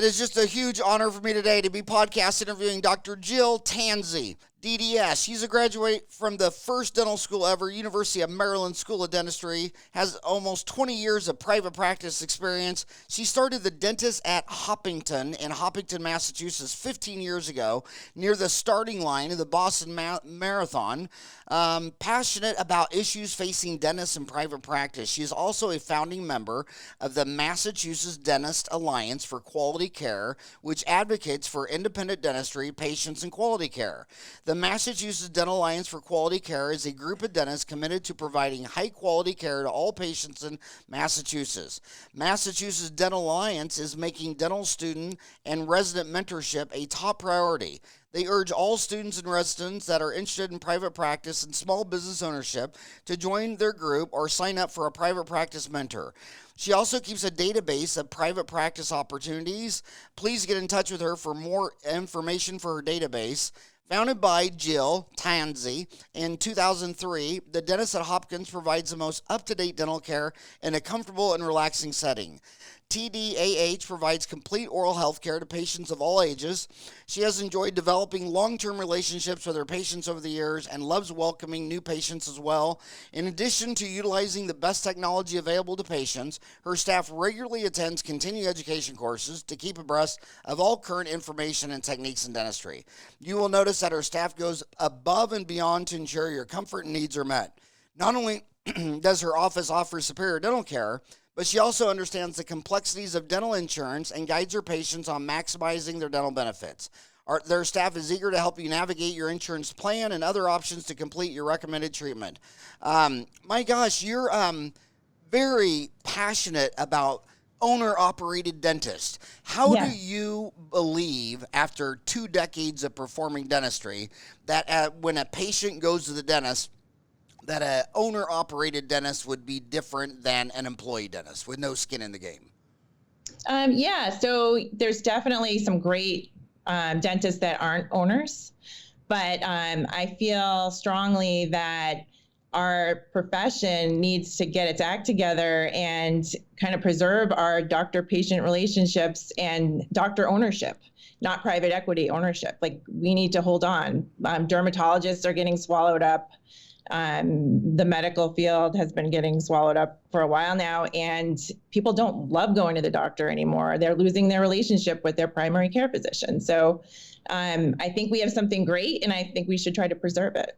It is just a huge honor for me today to be podcast interviewing Dr. Jill Tanzi, DDS. She's a graduate from the first dental school ever, University of Maryland School of Dentistry, has almost 20 years of private practice experience. She started the dentist at Hopkinton in Hopkinton, Massachusetts 15 years ago, near the starting line of the Boston Marathon. Passionate about issues facing dentists in private practice. She is also a founding member of the Massachusetts Dentist Alliance for Quality Care, which advocates for independent dentistry, patients, and quality care. The Massachusetts Dental Alliance for Quality Care is a group of dentists committed to providing high-quality care to all patients in Massachusetts. Massachusetts Dental Alliance is making dental student and resident mentorship a top priority. They urge all students and residents that are interested in private practice and small business ownership to join their group or sign up for a private practice mentor. She also keeps a database of private practice opportunities. Please get in touch with her for more information for her database. Founded by Jill Tanzi in 2003, the Dentist at Hopkins provides the most up-to-date dental care in a comfortable and relaxing setting. TDAH provides complete oral health care to patients of all ages. She has enjoyed developing long-term relationships with her patients over the years and loves welcoming new patients as well. In addition to utilizing the best technology available to patients, her staff regularly attends continuing education courses to keep abreast of all current information and techniques in dentistry. You will notice that her staff goes above and beyond to ensure your comfort and needs are met. Not only does her office offer superior dental care, but she also understands the complexities of dental insurance and guides her patients on maximizing their dental benefits. Their staff is eager to help you navigate your insurance plan and other options to complete your recommended treatment. My gosh, you're very passionate about owner-operated dentist. How do you believe, after 2 decades of performing dentistry, that when a patient goes to the dentist, that an owner-operated dentist would be different than an employee dentist with no skin in the game? So there's definitely some great dentists that aren't owners, but I feel strongly that our profession needs to get its act together and kind of preserve our doctor-patient relationships and doctor ownership, not private equity ownership. Like, we need to hold on. Dermatologists are getting swallowed up. The medical field has been getting swallowed up for a while now, and people don't love going to the doctor anymore. They're losing their relationship with their primary care physician. So I think we have something great, and I think we should try to preserve it.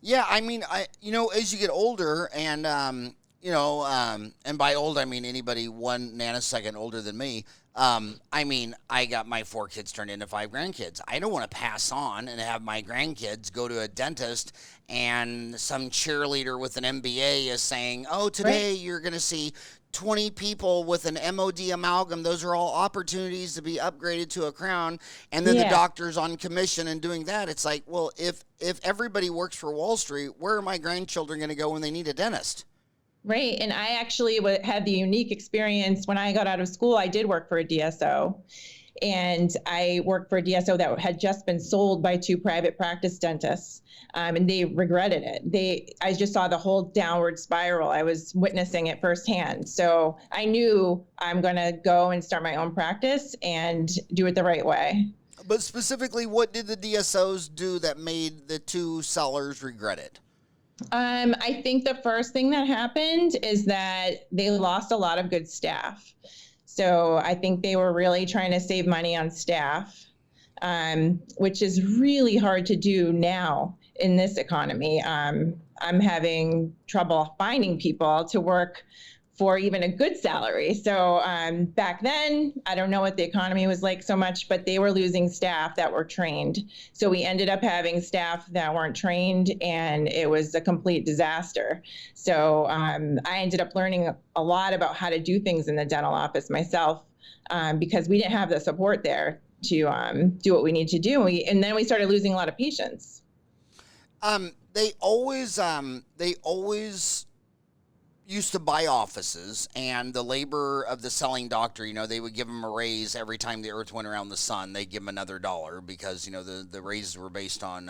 Yeah, I mean, as you get older, and and by old I mean anybody 1 nanosecond older than me. I got my 4 kids turned into 5 grandkids. I don't want to pass on and have my grandkids go to a dentist and some cheerleader with an MBA is saying, oh, today you're going to see 20 people with an MOD amalgam. Those are all opportunities to be upgraded to a crown. And then the doctor's on commission and doing that. It's like, well, if everybody works for Wall Street, where are my grandchildren going to go when they need a dentist? Right. And I actually had the unique experience when I got out of school. I did work for a DSO, and I worked for a DSO that had just been sold by 2 private practice dentists, and they regretted it. I just saw the whole downward spiral. I was witnessing it firsthand. So I knew I'm going to go and start my own practice and do it the right way. But specifically, what did the DSOs do that made the 2 sellers regret it? I think the first thing that happened is that they lost a lot of good staff. So I think they were really trying to save money on staff, which is really hard to do now in this economy. I'm having trouble finding people to work for even a good salary. So back then, I don't know what the economy was like so much, but they were losing staff that were trained. So we ended up having staff that weren't trained, and it was a complete disaster. So I ended up learning a lot about how to do things in the dental office myself, because we didn't have the support there to do what we need to do. And then we started losing a lot of patients. They always used to buy offices, and the labor of the selling doctor, they would give them a raise every time the earth went around the sun. They'd give them another $1 because, the raises were based on,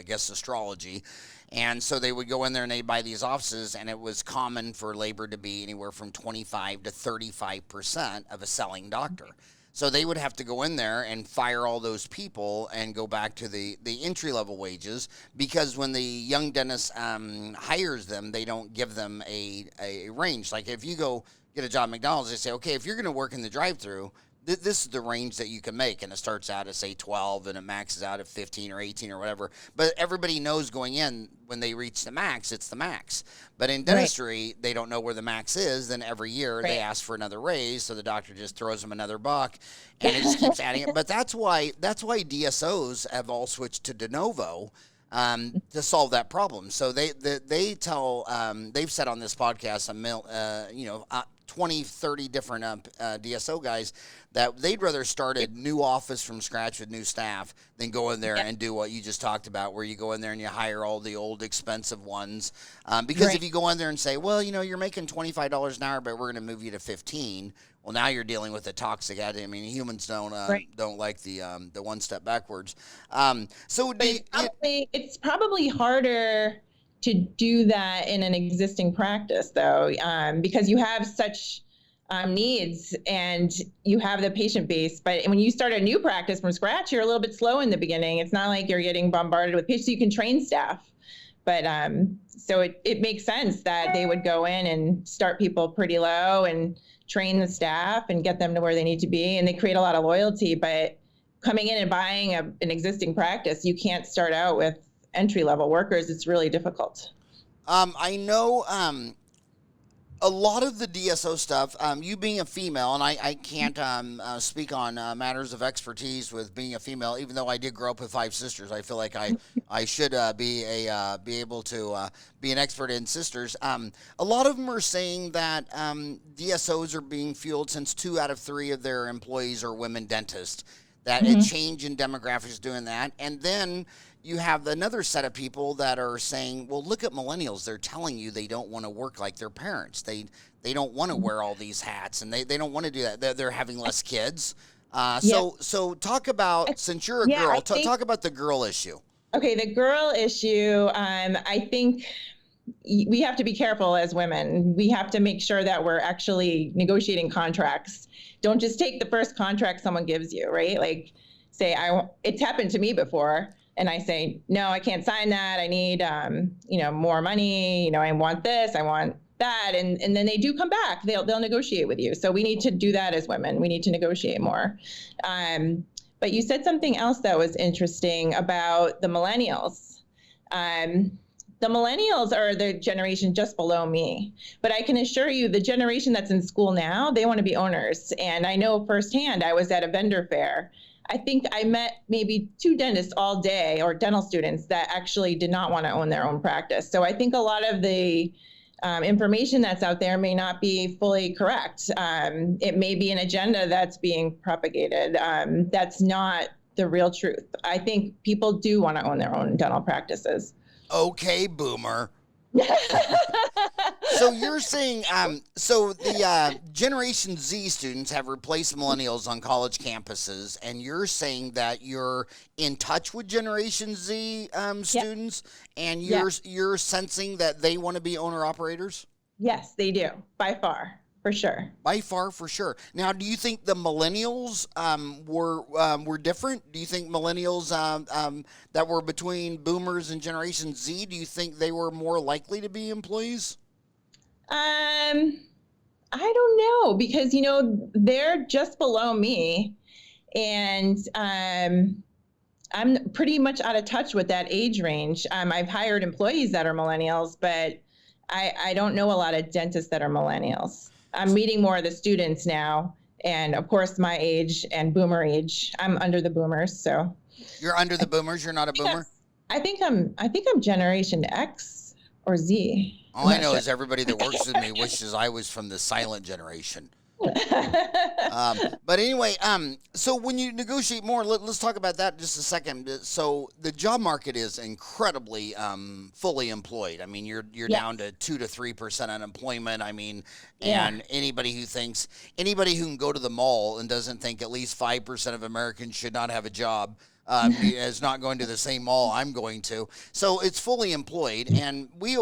astrology. And so they would go in there and they'd buy these offices, and it was common for labor to be anywhere from 25 to 35% of a selling doctor. So they would have to go in there and fire all those people and go back to the entry level wages, because when the young dentist hires them, they don't give them a range. Like if you go get a job at McDonald's, they say, okay, if you're going to work in the drive-through, this is the range that you can make, and it starts out at say 12 and it maxes out at 15 or 18 or whatever. But everybody knows going in, when they reach the max, it's the max. But in dentistry, they don't know where the max is. Then every year they ask for another raise, so the doctor just throws them another buck, and it just keeps adding it. But that's why DSOs have all switched to de novo. To solve that problem. So they tell they've said on this podcast 20, 30 different DSO guys that they'd rather start a new office from scratch with new staff than go in there and do what you just talked about, where you go in there and you hire all the old expensive ones. Because if you go in there and say, well, you're making $25 an hour, but we're going to move you to 15. Well, now you're dealing with a toxic attitude. I mean, humans don't like the one step backwards. It's probably harder to do that in an existing practice, though, because you have such needs and you have the patient base. But when you start a new practice from scratch, you're a little bit slow in the beginning. It's not like you're getting bombarded with patients. So you can train staff. But so it makes sense that they would go in and start people pretty low and train the staff and get them to where they need to be. And they create a lot of loyalty. But coming in and buying an existing practice, you can't start out with entry-level workers. It's really difficult. I know a lot of the DSO stuff, you being a female, and I can't speak on matters of expertise with being a female, even though I did grow up with 5 sisters. I feel like I should be able to be an expert in sisters. A lot of them are saying that DSOs are being fueled since 2 out of 3 of their employees are women dentists. That a change in demographics is doing that. And then you have another set of people that are saying, well, look at millennials. They're telling you they don't want to work like their parents. They don't want to wear all these hats, and they don't want to do that. They're having less kids. So talk about, since you're a girl, talk about the girl issue. Okay, the girl issue, I think we have to be careful as women. We have to make sure that we're actually negotiating contracts. Don't just take the first contract someone gives you, right? Like, say, it's happened to me before, and I say, no, I can't sign that. I need, more money. I want this, I want that, and then they do come back. They'll negotiate with you. So we need to do that as women. We need to negotiate more. But you said something else that was interesting about the millennials. The millennials are the generation just below me, but I can assure you the generation that's in school now, they want to be owners. And I know firsthand, I was at a vendor fair. I think I met maybe 2 dentists all day, or dental students, that actually did not want to own their own practice. So I think a lot of the information that's out there may not be fully correct. It may be an agenda that's being propagated. That's not the real truth. I think people do want to own their own dental practices. Okay, boomer. So you're saying, so the Generation Z students have replaced millennials on college campuses, and you're saying that you're in touch with Generation Z students, and you're sensing that they want to be owner-operators? Yes, they do, by far. For sure. By far, for sure. Now, do you think the millennials were different? Do you think millennials that were between boomers and Generation Z, do you think they were more likely to be employees? I don't know, because, they're just below me, and I'm pretty much out of touch with that age range. I've hired employees that are millennials, but I don't know a lot of dentists that are millennials. I'm meeting more of the students now, and of course my age and boomer age. I'm under the boomers, so. You're under the boomers. You're not a boomer. I think I'm Generation X or Z. All I know is everybody that works with me wishes I was from the silent generation. But anyway, so when you negotiate more, let's talk about that just a second. So the job market is incredibly fully employed. I mean, you're down to 2 to 3% unemployment. I mean, and anybody who can go to the mall and doesn't think at least 5% of Americans should not have a job is not going to the same mall I'm going to. So it's fully employed, and we're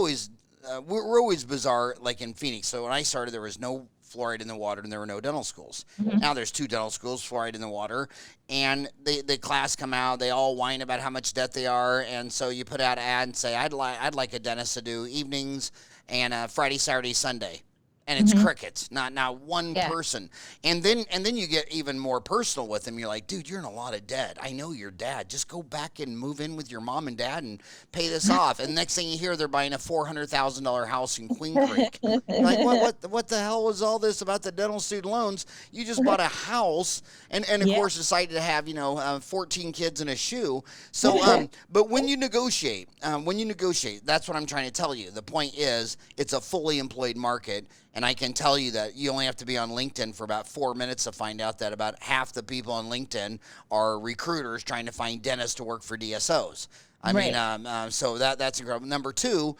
always bizarre, like in Phoenix. So when I started, there was no fluoride in the water and there were no dental schools. Mhm. Now there's 2 dental schools, fluoride in the water, and the class come out, they all whine about how much debt they are, and so you put out an ad and say, I'd like a dentist to do evenings and Friday, Saturday, Sunday. And it's Mhm. crickets, not one Yeah. person. And then you get even more personal with them. You're like, dude, you're in a lot of debt. I know your dad. Just go back and move in with your mom and dad and pay this off. And next thing you hear, they're buying a $400,000 house in Queen Creek. You're like, what the hell was all this about the dental student loans? You just bought a house, and of Yeah. course decided to have 14 kids in a shoe. So but when you negotiate, that's what I'm trying to tell you. The point is, it's a fully employed market. And I can tell you that you only have to be on LinkedIn for about 4 minutes to find out that about half the people on LinkedIn are recruiters trying to find dentists to work for DSOs. I Right. mean, so that's incredible. Number 2,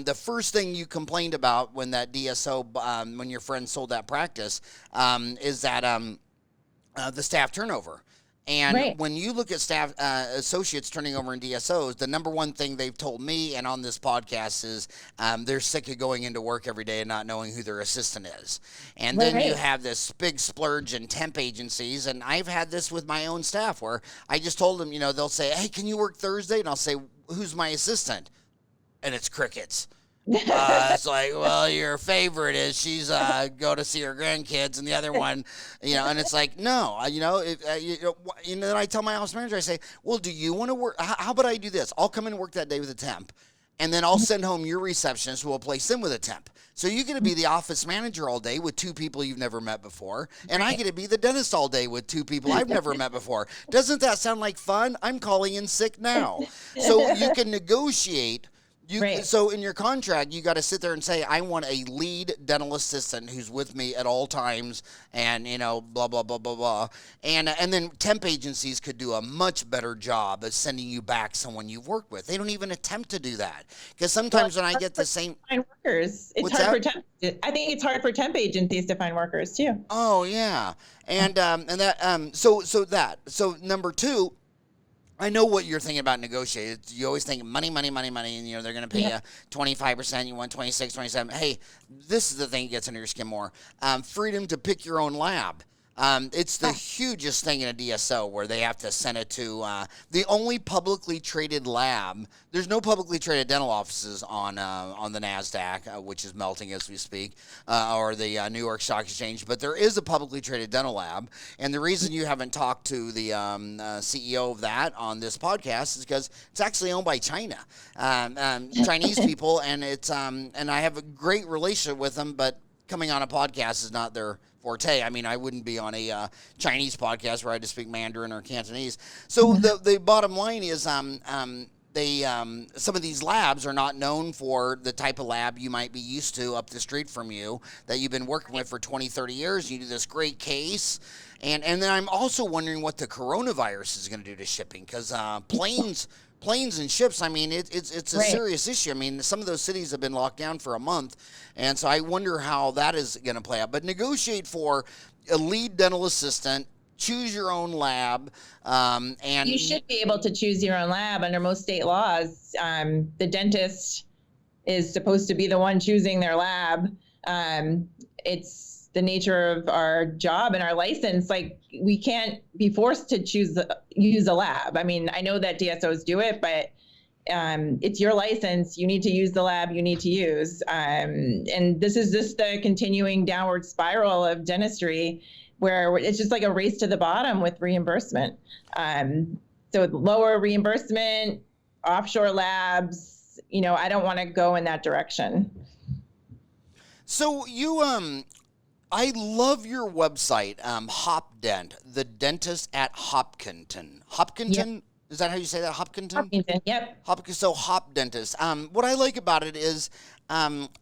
the first thing you complained about when that DSO, when your friend sold that practice, is that the staff turnover. And Right. when you look at staff associates turning over in DSOs, the number one thing they've told me and on this podcast is they're sick of going into work every day and not knowing who their assistant is. And then you Right. have this big splurge in temp agencies. And I've had this with my own staff where I just told them, they'll say, hey, can you work Thursday? And I'll say, who's my assistant? And it's crickets. It's like, well, your favorite is she's go to see her grandkids, and the other one, and it's like, no, then I tell my office manager, I say, well, do you want to work? How about I do this? I'll come in and work that day with a temp, and then I'll send home your receptionist who will place them with a temp. So you get to be the office manager all day with 2 people you've never met before, and I get to be the dentist all day with 2 people I've never met before. Doesn't that sound like fun? I'm calling in sick now. So you can negotiate. Right. So in your contract, you got to sit there and say, I want a lead dental assistant who's with me at all times, and blah blah blah blah blah. And then temp agencies could do a much better job of sending you back someone you've worked with. They don't even attempt to do that because sometimes when I get the same Find workers. It's What's hard that? for temp. I think it's hard for temp agencies to find workers too. Oh yeah, and that so number 2. I know what you're thinking about negotiating. You always think money, money, money, money, and they're going to pay you 25%. You want 26, 27. Hey, this is the thing that gets under your skin more. Freedom to pick your own lab. It's the hugest thing in a DSO where they have to send it to the only publicly traded lab. There's no publicly traded dental offices on the NASDAQ, which is melting as we speak, or the New York Stock Exchange. But there is a publicly traded dental lab. And the reason you haven't talked to the CEO of that on this podcast is because it's actually owned by China, Chinese people. And it's and I have a great relationship with them, but coming on a podcast is not their forte. I mean, I wouldn't be on a Chinese podcast where I had to speak Mandarin or Cantonese. So the bottom line is some of these labs are not known for the type of lab you might be used to up the street from you that you've been working with for 20, 30 years. You do this great case. And then I'm also wondering what the coronavirus is going to do to shipping because planes and ships, I mean, it's a serious issue. I mean, some of those cities have been locked down for a month, and so I wonder how that is going to play out. But negotiate for a lead dental assistant, choose your own lab, and You should be able to choose your own lab under most state laws. The dentist is supposed to be the one choosing their lab. It's the nature of our job and our license. Like, we can't be forced to use a lab. I mean, I know that DSOs do it, but it's your license. You need to use the lab you need to use. And this is just the continuing downward spiral of dentistry where it's just like a race to the bottom with reimbursement. So lower reimbursement, offshore labs, I don't want to go in that direction. So you I love your website, HopDent, the dentist at Hopkinton. Hopkinton? Yep. Is that how you say that? Hopkinton? Hopkinton, yep. So Hop Dentist. What I like about it is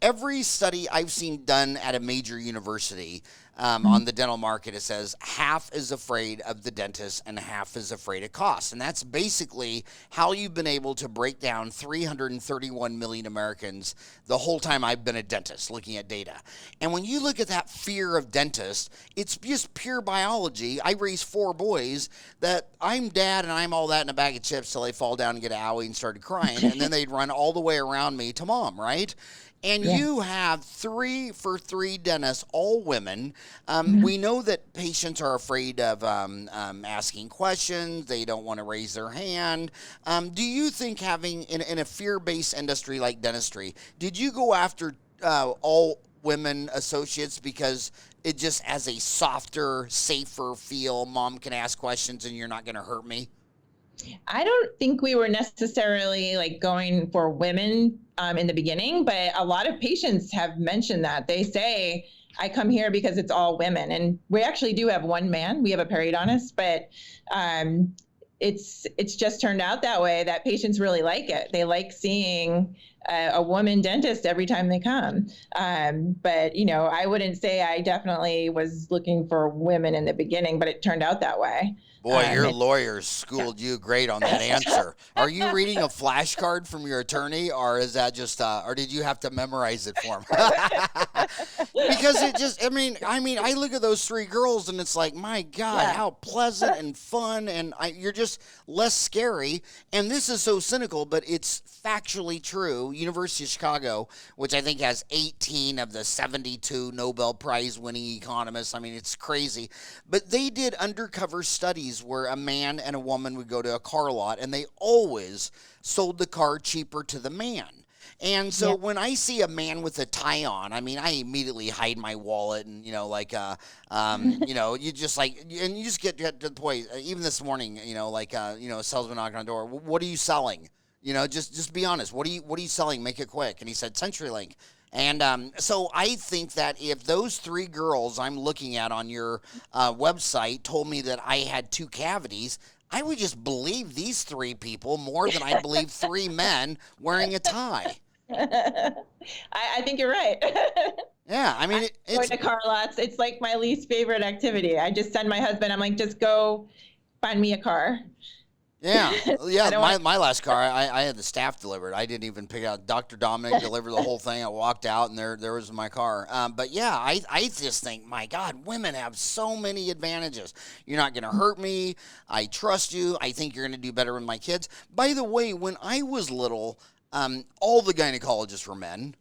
every study I've seen done at a major university on the dental market, it says half is afraid of the dentist and half is afraid of costs. And that's basically how you've been able to break down 331 million Americans the whole time I've been a dentist looking at data. And when you look at that fear of dentists, it's just pure biology. I raised 4 boys that I'm dad and I'm all that in a bag of chips till they fall down and get an owie and started crying. And then they'd run all the way around me to mom, right? And Yeah. you have 3 dentists, all women. We know that patients are afraid of asking questions. They don't want to raise their hand. Do you think having, in a fear-based industry like dentistry, did you go after all women associates because it just has a softer, safer feel? Mom can ask questions and you're not going to hurt me. I don't think we were necessarily like going for women in the beginning, but a lot of patients have mentioned that. They say, I come here because it's all women. And we actually do have one man. We have a periodontist, but it's just turned out that way, that patients really like it. They like seeing a woman dentist every time they come. But, I wouldn't say I definitely was looking for women in the beginning, but it turned out that way. Boy, your lawyers schooled you great on that answer. Are you reading a flashcard from your attorney, or is that just, or did you have to memorize it for him? Because it just, I look at those 3 girls and it's like, my God, how pleasant and fun, and you're just less scary. And this is so cynical, but it's factually true. University of Chicago, which I think has 18 of the 72 Nobel Prize winning economists. I mean, it's crazy. But they did undercover studies where a man and a woman would go to a car lot, and they always sold the car cheaper to the man. And so when I see a man with a tie on, I immediately hide my wallet and, you just and you just get to the point, even this morning, a salesman knocking on the door, what are you selling? Just be honest. What are you selling? Make it quick. And he said, CenturyLink. And so I think that if those 3 girls I'm looking at on your website told me that I had 2 cavities, I would just believe these 3 people more than I believe 3 men wearing a tie. I think you're right. Yeah, it's going to car lots. It's like my least favorite activity. I just send my husband, I'm like, just go find me a car. Yeah. My last car, I had the staff delivered. I didn't even pick out. Dr. Dominic delivered the whole thing. I walked out, and there was my car. But yeah, I just think, my God, women have so many advantages. You're not going to hurt me. I trust you. I think you're going to do better with my kids. By the way, when I was little, all the gynecologists were men.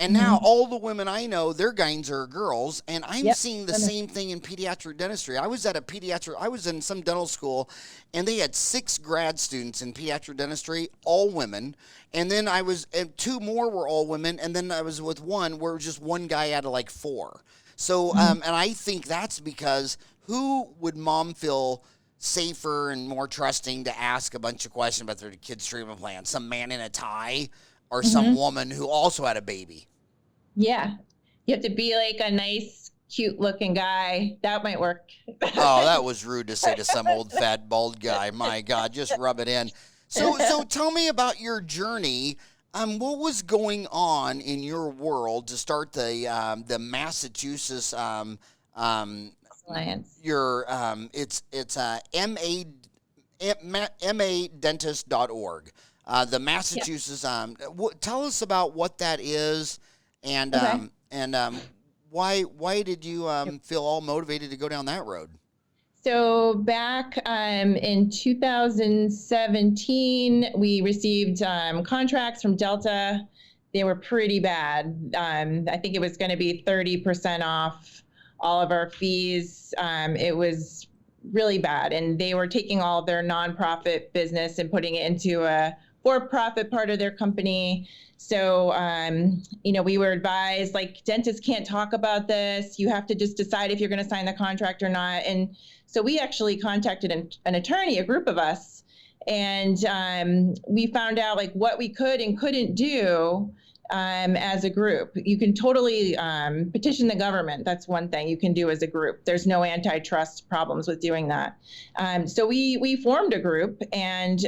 And now all the women I know, their gynes are girls, and I'm seeing the same thing in pediatric dentistry. I was in some dental school, and they had 6 grad students in pediatric dentistry, all women. And then 2 more were all women, and then I was with one where it was just one guy out of like 4. So, and I think that's because who would mom feel safer and more trusting to ask a bunch of questions about their kid's treatment plan? Some man in a tie? Or some woman who also had a baby. Yeah. You have to be like a nice, cute looking guy. That might work. Oh, that was rude to say to some old, fat, bald guy. My God, just rub it in. So tell me about your journey. What was going on in your world to start the Massachusetts Alliance? It's madentist.org. The Massachusetts. Tell us about what that is, and why did you feel all motivated to go down that road? So back in 2017, we received contracts from Delta. They were pretty bad. I think it was going to be 30% off all of our fees. It was really bad, and they were taking all of their nonprofit business and putting it into a for-profit part of their company. So, we were advised, like, dentists can't talk about this. You have to just decide if you're going to sign the contract or not. And so we actually contacted an attorney, a group of us, and we found out like what we could and couldn't do as a group. You can totally petition the government. That's one thing you can do as a group. There's no antitrust problems with doing that. So we formed a group, and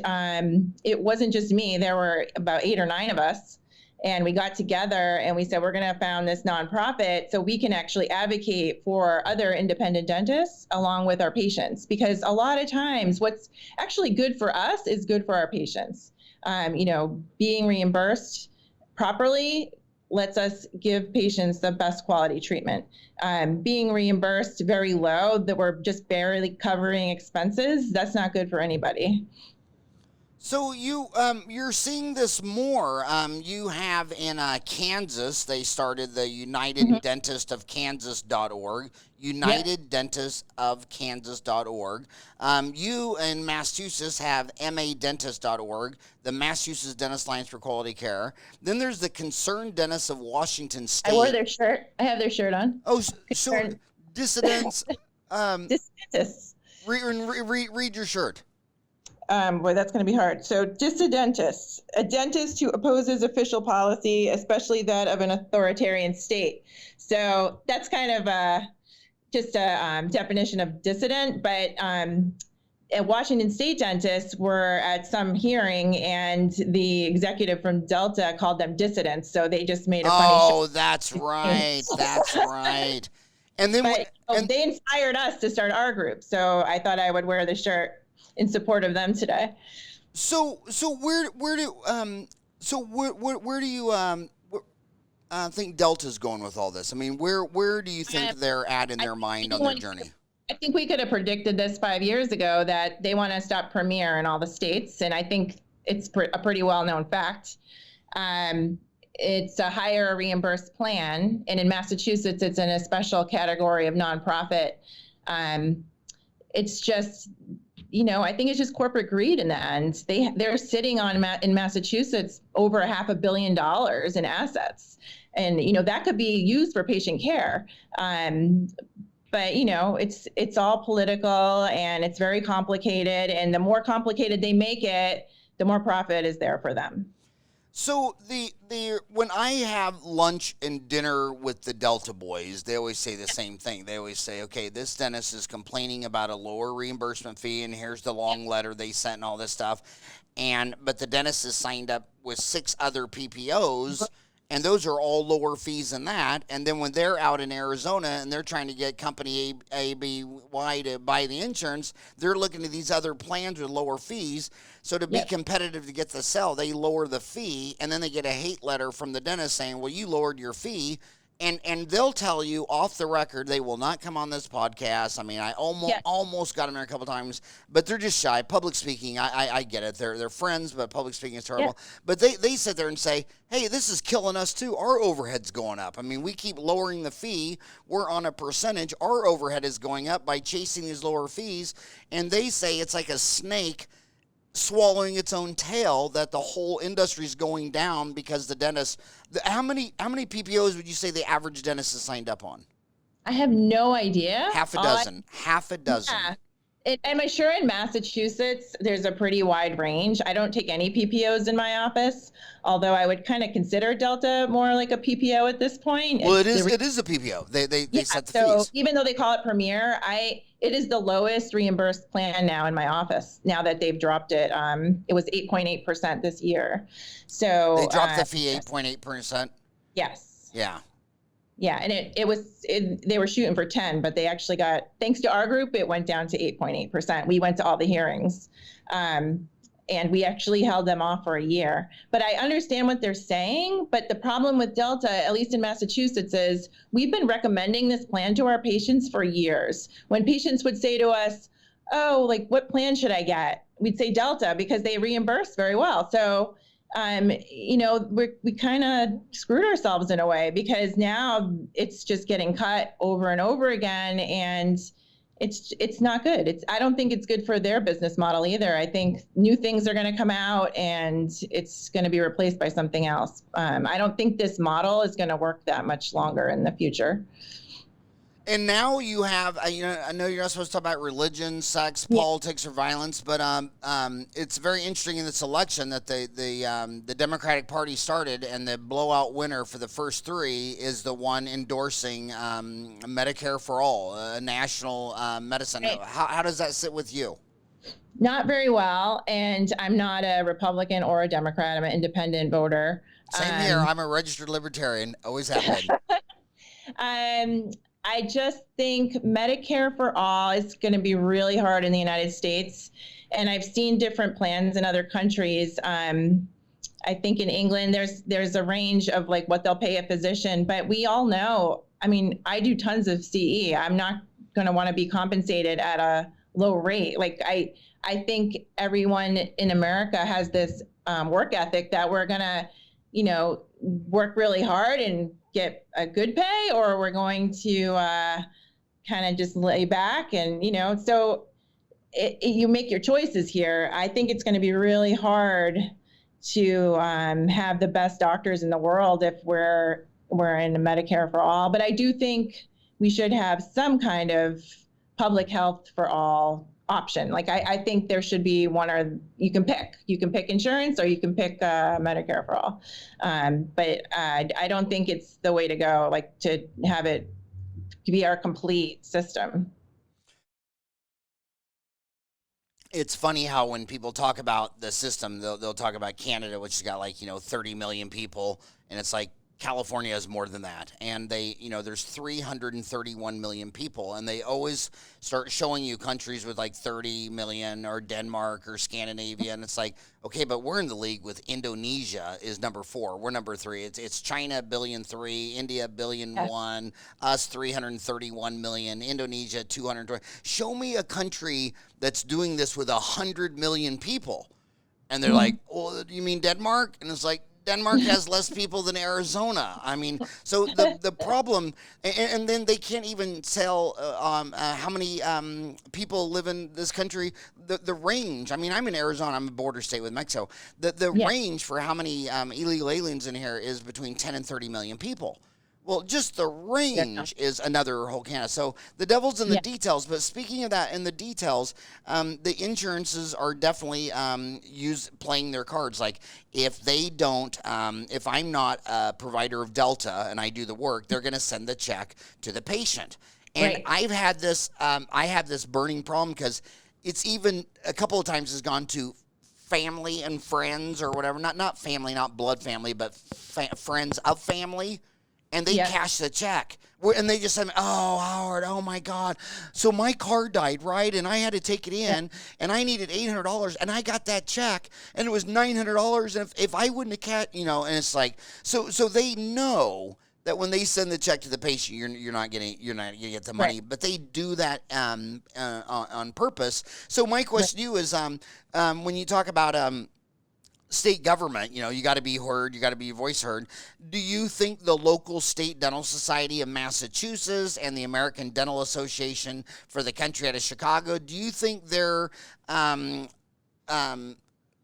it wasn't just me. There were about 8 or 9 of us, and we got together and we said, we're going to found this nonprofit so we can actually advocate for other independent dentists along with our patients. Because a lot of times what's actually good for us is good for our patients. Being reimbursed properly lets us give patients the best quality treatment. Being reimbursed very low, that we're just barely covering expenses, that's not good for anybody. So you're seeing this more. You have in Kansas, they started the United Mhm. Dentist of Kansas.org, Yep. UnitedDentistofKansas.org. You in Massachusetts have MADentist.org, the Massachusetts Dentist Alliance for Quality Care. Then there's the Concerned Dentists of Washington I wore State. their shirt. I have their shirt on. Oh, so Concerned dissidents. Um, dentists. read your shirt. Boy, that's going to be hard. So, dissidentists, a dentist who opposes official policy, especially that of an authoritarian state. So that's kind of just a definition of dissident. But at Washington State dentists were at some hearing, and the executive from Delta called them dissidents. So they just made a funny Oh, that's right. That's right. And then but they inspired us to start our group. So I thought I would wear the shirt in support of them today. so where do you think Delta's going with all this? I mean, where do you think they're at in their mind on their journey? I think we could have predicted this 5 years ago that they want to stop Premier in all the states, and I think it's a pretty well-known fact. It's a higher reimbursed plan, and in Massachusetts, it's in a special category of nonprofit. It's just, I think it's just corporate greed in the end. They're sitting on in Massachusetts over $500 million in assets, and that could be used for patient care. But it's all political, and it's very complicated. And the more complicated they make it, the more profit is there for them. So the when I have lunch and dinner with the Delta boys, they always say the same thing. They always say, okay, this dentist is complaining about a lower reimbursement fee, and here's the long letter they sent and all this stuff. But the dentist is signed up with 6 other PPOs, and those are all lower fees than that. And then when they're out in Arizona and they're trying to get company ABY to buy the insurance, they're looking at these other plans with lower fees. So to be competitive to get the sell, they lower the fee, and then they get a hate letter from the dentist saying, well, you lowered your fee. And they'll tell you off the record they will not come on this podcast. I mean, I almost got them there a couple times, but they're just shy. Public speaking, I get it. They're friends, but public speaking is terrible. Yeah. But they sit there and say, hey, this is killing us too. Our overhead's going up. I mean, we keep lowering the fee. We're on a percentage. Our overhead is going up by chasing these lower fees. And they say it's like a snake swallowing its own tail, that the whole industry is going down because the dentist. How many PPOs would you say the average dentist is signed up on? I have no idea. Half a dozen. Yeah. Am I sure in Massachusetts there's a pretty wide range? I don't take any PPOs in my office, although I would kind of consider Delta more like a PPO at this point. Well, it is a PPO. They set the fees. Even though they call it Premier, it is the lowest reimbursed plan now in my office. Now that they've dropped it, it was 8.8% this year. So they dropped the fee 8.8%. Yes. Yeah. Yeah, and they were shooting for 10, but they actually got, thanks to our group, it went down to 8.8%. We went to all the hearings, and we actually held them off for a year. But I understand what they're saying, but the problem with Delta, at least in Massachusetts, is we've been recommending this plan to our patients for years. When patients would say to us, oh, like, what plan should I get? We'd say Delta because they reimburse very well. So we kind of screwed ourselves in a way, because now it's just getting cut over and over again, and it's not good. I don't think it's good for their business model either. I think new things are going to come out, and it's going to be replaced by something else. I don't think this model is going to work that much longer in the future. And now you have, I know you're not supposed to talk about religion, sex, politics, or violence, but it's very interesting in this election that the Democratic Party started, and the blowout winner for the first 3 is the one endorsing Medicare for all, national medicine. Right. How does that sit with you? Not very well, and I'm not a Republican or a Democrat. I'm an independent voter. Same here. I'm a registered libertarian. Always have been. I just think Medicare for all is going to be really hard in the United States. And I've seen different plans in other countries. I think in England, there's a range of like what they'll pay a physician. But we all know, I mean, I do tons of CE. I'm not going to want to be compensated at a low rate. Like I think everyone in America has this work ethic that we're gonna, work really hard and get a good pay, or we're going to kind of just lay back and so you make your choices here. I think it's going to be really hard to have the best doctors in the world if we're in Medicare for all. But I do think we should have some kind of public health for all option. Like I think there should be one, or you can pick insurance, or you can pick Medicare for all. But I don't think it's the way to go, like to have it be our complete system. It's funny how when people talk about the system, they'll talk about Canada, which has got 30 million people, and it's like California has more than that. And there's 331 million people, and they always start showing you countries with 30 million, or Denmark or Scandinavia, and it's like, okay, but we're in the league with Indonesia is number 4. We're number 3. It's China, 1.3 billion, India, 1.1 billion, us 331 million, Indonesia 220. Show me a country that's doing this with 100 million people. And they're like, well, you mean Denmark? And it's like, Denmark has less people than Arizona. I mean, so the problem, and then they can't even tell how many people live in this country. The range, I mean, I'm in Arizona. I'm a border state with Mexico. The range for how many illegal aliens in here is between 10 and 30 million people. Well, just the range is another whole can of. So the devil's in the details. But speaking of that, in the details, the insurances are definitely playing their cards. Like if they don't, if I'm not a provider of Delta and I do the work, they're going to send the check to the patient. And I've had this, I have this burning problem because it's even a couple of times has gone to family and friends or whatever. Not family, not blood family, but friends of family. And they cash the check. And they just said, oh, Howard, oh, my God. So my car died, right? And I had to take it in, and I needed $800, and I got that check, and it was $900. And if I wouldn't have and it's like, so they know that when they send the check to the patient, you're not gonna get the money, but they do that on purpose. So my question to you is, when you talk about state government, you got to be heard, you got to be your voice heard. Do you think the local state dental society of Massachusetts and the American Dental Association for the country out of Chicago, do you think they're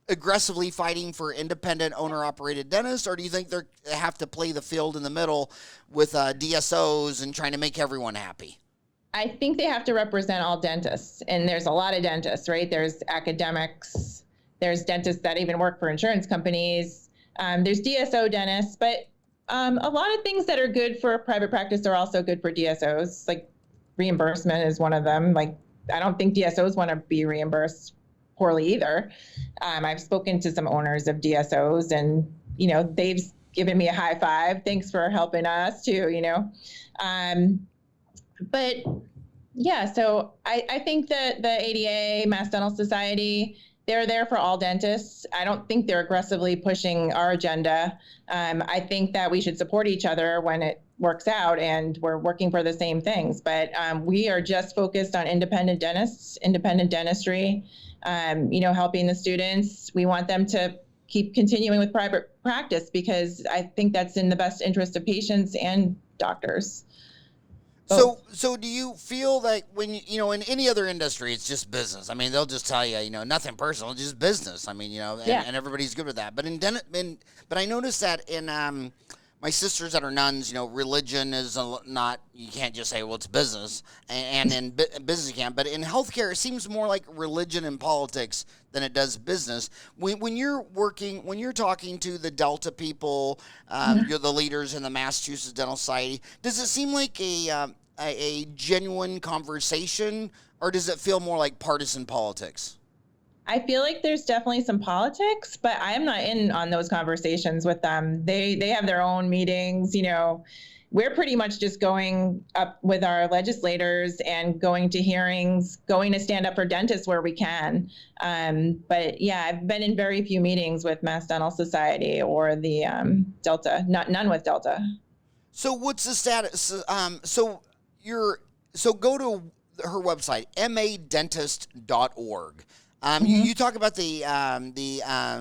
aggressively fighting for independent owner-operated dentists, or do you think they have to play the field in the middle with DSOs and trying to make everyone happy? I think they have to represent all dentists, and there's a lot of dentists, right? There's academics. There's dentists that even work for insurance companies. There's DSO dentists, but a lot of things that are good for private practice are also good for DSOs. Like reimbursement is one of them. Like I don't think DSOs want to be reimbursed poorly either. I've spoken to some owners of DSOs, and they've given me a high five. Thanks for helping us too. But yeah, so I think that the ADA, Mass Dental Society, they're there for all dentists. I don't think they're aggressively pushing our agenda. I think that we should support each other when it works out and we're working for the same things. But we are just focused on independent dentists, independent dentistry, helping the students. We want them to keep continuing with private practice because I think that's in the best interest of patients and doctors. So do you feel that when, in any other industry, it's just business? I mean, they'll just tell you, nothing personal, just business. I mean, and everybody's good with that. But but I noticed that in my sisters that are nuns, religion is not, you can't just say, well, it's business. And in business you can. But in healthcare, it seems more like religion and politics than it does business. When you're talking to the Delta people, you're the leaders in the Massachusetts Dental Society, does it seem like a genuine conversation, or does it feel more like partisan politics? I feel like there's definitely some politics, but I am not in on those conversations with them. They have their own meetings, We're pretty much just going up with our legislators and going to hearings, going to stand up for dentists where we can. But yeah, I've been in very few meetings with Mass Dental Society or the Delta, none with Delta. So what's the status? So go to her website, madentist.org. Mm-hmm. You talk about the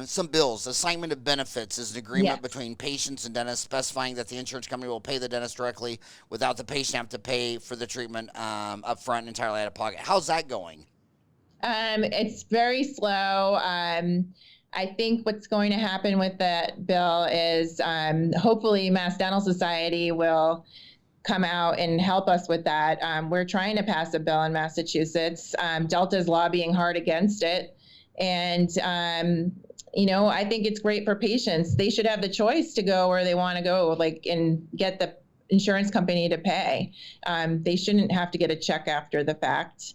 some bills. Assignment of benefits is an agreement Yes. between patients and dentists specifying that the insurance company will pay the dentist directly without the patient have to pay for the treatment up front entirely out of pocket. How's that going? It's very slow. I think what's going to happen with that bill is hopefully Mass Dental Society will come out and help us with that. We're trying to pass a bill in Massachusetts. Delta's lobbying hard against it. And, I think it's great for patients. They should have the choice to go where they want to go, like, and get the insurance company to pay. They shouldn't have to get a check after the fact.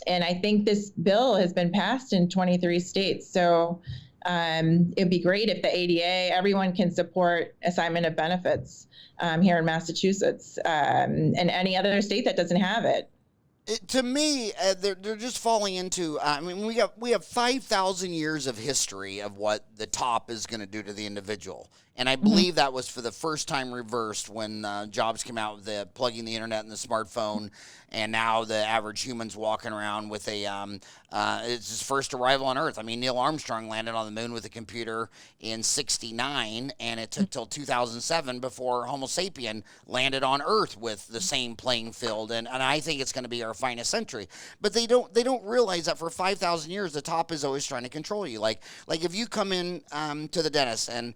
And I think this bill has been passed in 23 states. So it'd be great if the ADA, everyone can support assignment of benefits here in Massachusetts and any other state that doesn't have it. To me, they're just falling into. I mean, we have 5,000 years of history of what the top is going to do to the individual, and I believe that was for the first time reversed when Jobs came out with plugging the internet and the smartphone, and now the average human's walking around with it's his first arrival on Earth. I mean, Neil Armstrong landed on the moon with a computer in '69, and it took till 2007 before Homo sapien landed on Earth with the same playing field, and I think it's going to be our finest century. But they don't realize that for 5,000 years the top is always trying to control you. Like if you come in to the dentist and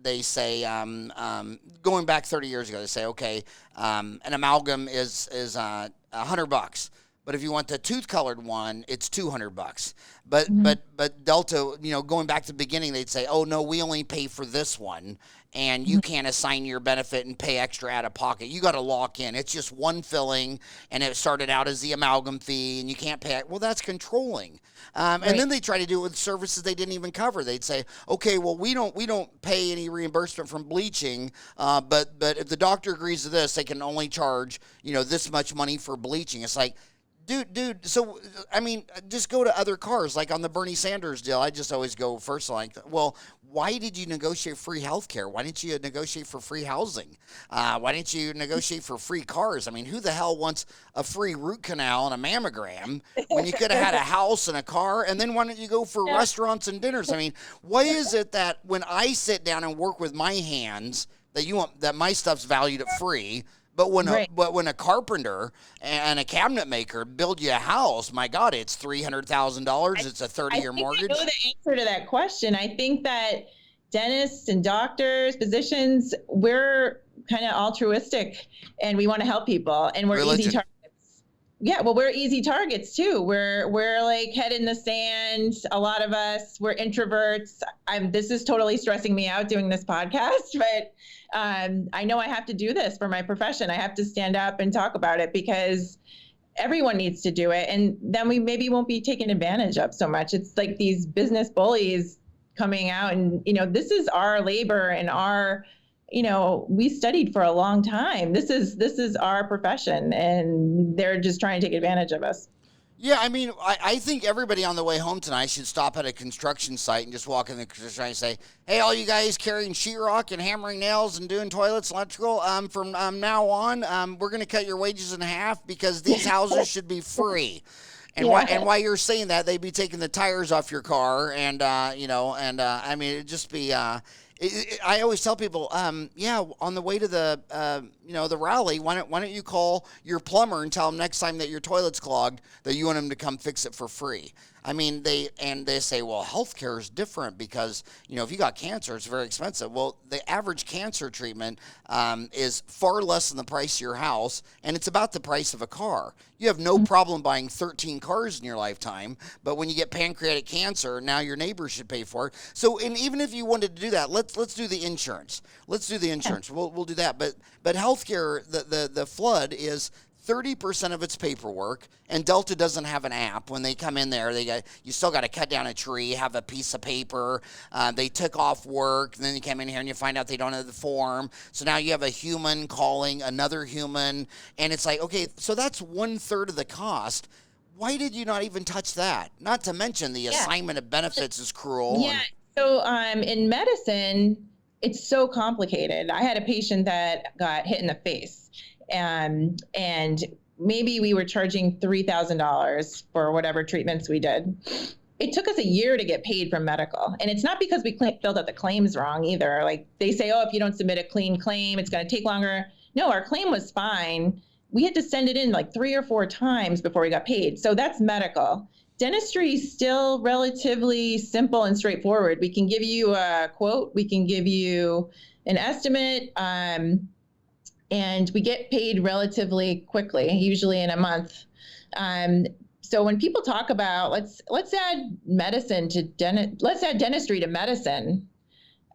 they say going back 30 years ago, they say, okay, an amalgam is $100. But if you want the tooth colored one, it's $200. But Delta, going back to the beginning, they'd say, oh no, we only pay for this one, and you can't assign your benefit and pay extra out of pocket. You got to lock in. It's just one filling, and it started out as the amalgam fee, and you can't pay it. Well, that's controlling. And then they try to do it with services they didn't even cover. They'd say, okay, well, we don't pay any reimbursement from bleaching, but if the doctor agrees to this, they can only charge this much money for bleaching. It's like, Dude, so, I mean, just go to other cars. Like on the Bernie Sanders deal, I just always go first, like, well, why did you negotiate free health care? Why didn't you negotiate for free housing? Why didn't you negotiate for free cars? I mean, who the hell wants a free root canal and a mammogram when you could have had a house and a car? And then why don't you go for restaurants and dinners? I mean, why is it that when I sit down and work with my hands that my stuff's valued at free? But when a carpenter and a cabinet maker build you a house, my God, it's $300,000. It's a 30-year mortgage. I know the answer to that question. I think that dentists and doctors, physicians, we're kind of altruistic and we want to help people, and we're easy targets. Yeah, well, we're easy targets too. We're like head in the sand. A lot of us, we're introverts. This is totally stressing me out doing this podcast, but I know I have to do this for my profession. I have to stand up and talk about it because everyone needs to do it. And then we maybe won't be taken advantage of so much. It's like these business bullies coming out and, this is our labor and our, we studied for a long time. This is our profession, and they're just trying to take advantage of us. Yeah, I mean, I think everybody on the way home tonight should stop at a construction site and just walk in the construction site and say, hey, all you guys carrying sheetrock and hammering nails and doing toilets, electrical, from now on, we're going to cut your wages in half because these houses should be free. And while you're saying that, they'd be taking the tires off your car and, I mean, it'd just be... I always tell people, on the way to the rally, why don't you call your plumber and tell him next time that your toilet's clogged that you want him to come fix it for free. I mean, they say, well, healthcare is different because, if you got cancer, it's very expensive. Well, the average cancer treatment is far less than the price of your house, and it's about the price of a car. You have no problem buying 13 cars in your lifetime, but when you get pancreatic cancer, now your neighbor should pay for it. So, and even if you wanted to do that, let's do the insurance. Let's do the insurance. We'll do that. But healthcare, the flood is 30% of its paperwork, and Delta doesn't have an app. When they come in there, you still got to cut down a tree, have a piece of paper. They took off work, and then you come in here and you find out they don't have the form. So now you have a human calling another human, and it's like, okay, so that's 1/3 of the cost. Why did you not even touch that? Not to mention the assignment of benefits is cruel. Yeah. So in medicine, it's so complicated. I had a patient that got hit in the face. And maybe we were charging $3,000 for whatever treatments we did. It took us a year to get paid from medical. And it's not because we filled out the claims wrong either. Like they say, oh, if you don't submit a clean claim, it's going to take longer. No, our claim was fine. We had to send it in like 3 or 4 times before we got paid. So that's medical. Dentistry is still relatively simple and straightforward. We can give you a quote, we can give you an estimate, and we get paid relatively quickly, usually in a month. So when people talk about let's add medicine to let's add dentistry to medicine,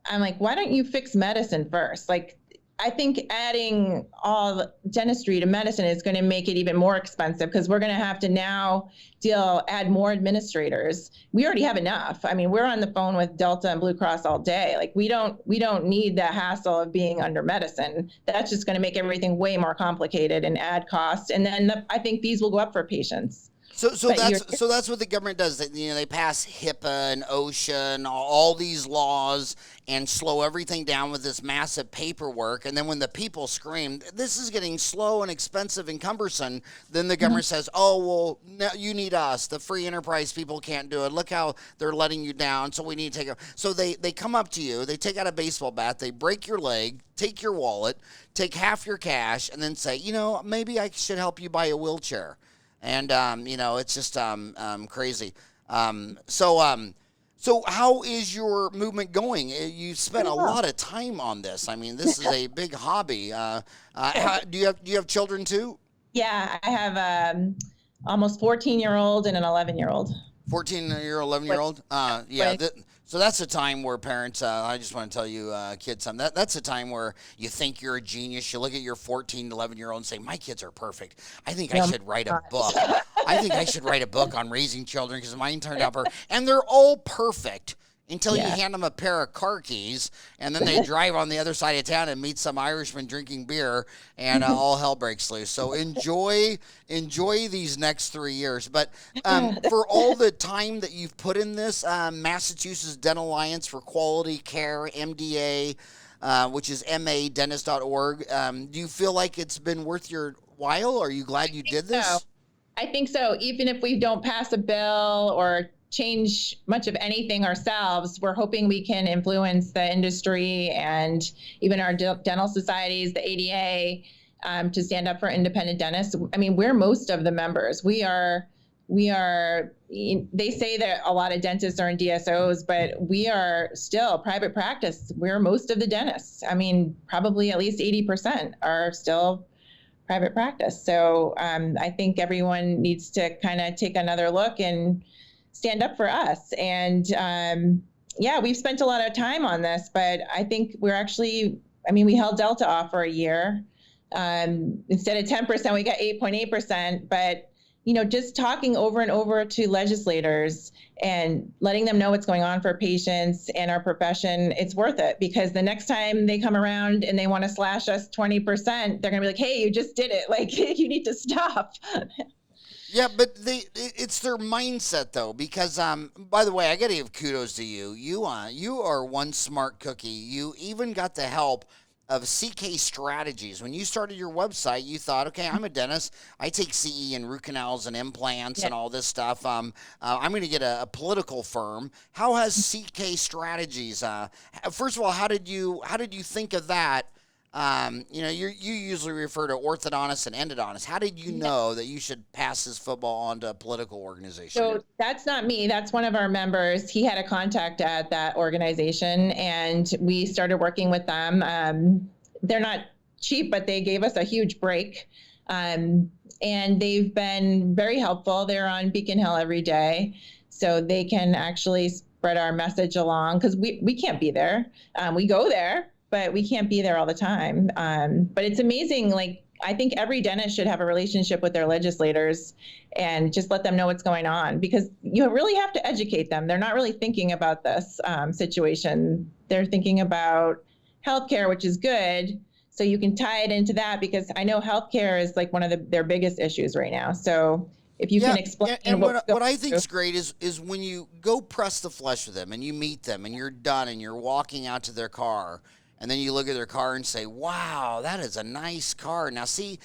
I'm like, why don't you fix medicine first? Like, I think adding all dentistry to medicine is going to make it even more expensive because we're going to have to now add more administrators. We already have enough. I mean, we're on the phone with Delta and Blue Cross all day. Like we don't need the hassle of being under medicine. That's just going to make everything way more complicated and add costs. And then I think fees will go up for patients. So that's what the government does. They pass HIPAA and OSHA and all these laws and slow everything down with this massive paperwork. And then when the people scream, this is getting slow and expensive and cumbersome, then the government says, oh, well, no, you need us. The free enterprise people can't do it. Look how they're letting you down. So we need to take it. So they come up to you. They take out a baseball bat. They break your leg, take your wallet, take half your cash, and then say, maybe I should help you buy a wheelchair. And, it's just crazy. So how is your movement going? You spent a lot of time on this. I mean, this is a big hobby. Do you have children too? Yeah, I have almost 14-year-old and an 11-year-old. 14-year-old, 11-year-old? Yeah. So that's a time where parents, I just want to tell you, kids, that's a time where you think you're a genius. You look at your 14 to 11-year-old and say, my kids are perfect. I think I should write a book. I think I should write a book on raising children because mine turned out perfect. And they're all perfect until you hand them a pair of car keys, and then they drive on the other side of town and meet some Irishman drinking beer, and all hell breaks loose. So enjoy these next 3 years. But for all the time that you've put in this, Massachusetts Dental Alliance for Quality Care, MDA, which is madentist.org, do you feel like it's been worth your while? Are you glad you did this? So. I think so. Even if we don't pass a bill or change much of anything ourselves, we're hoping we can influence the industry and even our dental societies, the ADA, to stand up for independent dentists. I mean, we're most of the members. We are, they say that a lot of dentists are in DSOs, but we are still private practice. We're most of the dentists. I mean, probably at least 80% are still private practice. So I think everyone needs to kind of take another look and stand up for us. And we've spent a lot of time on this, but I think we held Delta off for a year. Instead of 10%, we got 8.8%. But, just talking over and over to legislators and letting them know what's going on for patients and our profession, it's worth it, because the next time they come around and they want to slash us 20%, they're going to be like, hey, you just did it. Like, you need to stop. Yeah, but it's their mindset, though, because, by the way, I got to give kudos to you. You are one smart cookie. You even got the help of CK Strategies. When you started your website, you thought, okay, I'm a dentist. I take CE and root canals and implants and all this stuff. I'm going to get a political firm. How has CK Strategies, first of all, how did you think of that? You usually refer to orthodontists and endodontists. How did you know that you should pass this football on to a political organization? So that's not me. That's one of our members. He had a contact at that organization, and we started working with them. They're not cheap, but they gave us a huge break. And they've been very helpful. They're on Beacon Hill every day, so they can actually spread our message along, because we can't be there. We go there, but we can't be there all the time. But it's amazing. Like, I think every dentist should have a relationship with their legislators and just let them know what's going on, because you really have to educate them. They're not really thinking about this situation. They're thinking about healthcare, which is good. So you can tie it into that, because I know healthcare is like one of their biggest issues right now. So if you can explain. And what I think is great is when you go press the flesh with them and you meet them and you're done and you're walking out to their car, and then you look at their car and say, wow, that is a nice car. Now, see,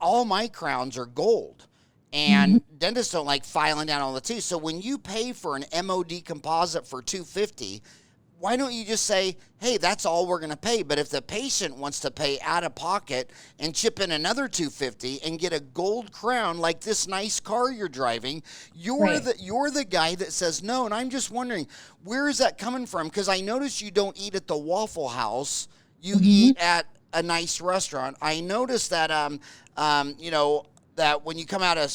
all my crowns are gold. And dentists don't like filing down all the teeth. So when you pay for an MOD composite for $250, why don't you just say, hey, that's all we're going to pay? But if the patient wants to pay out of pocket and chip in another $250 and get a gold crown like this nice car you're driving, you're the guy that says no. And I'm just wondering, where is that coming from? Because I noticed you don't eat at the Waffle House. You eat at a nice restaurant. I noticed that that when you come out of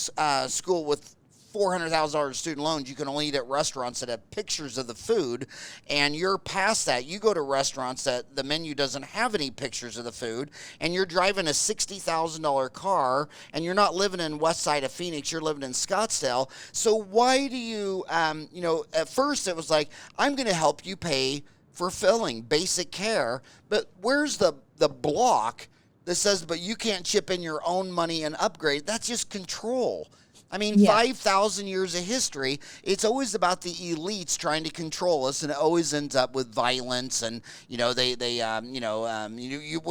school with $400,000 student loans, you can only eat at restaurants that have pictures of the food, and you're past that. You go to restaurants that the menu doesn't have any pictures of the food, and you're driving a $60,000 car, and you're not living in west side of Phoenix, you're living in Scottsdale. So why do you, at first it was like, I'm going to help you pay for filling, basic care, but where's the block that says, but you can't chip in your own money and upgrade? That's just control. I mean, 5,000 years of history, it's always about the elites trying to control us, and it always ends up with violence. And, when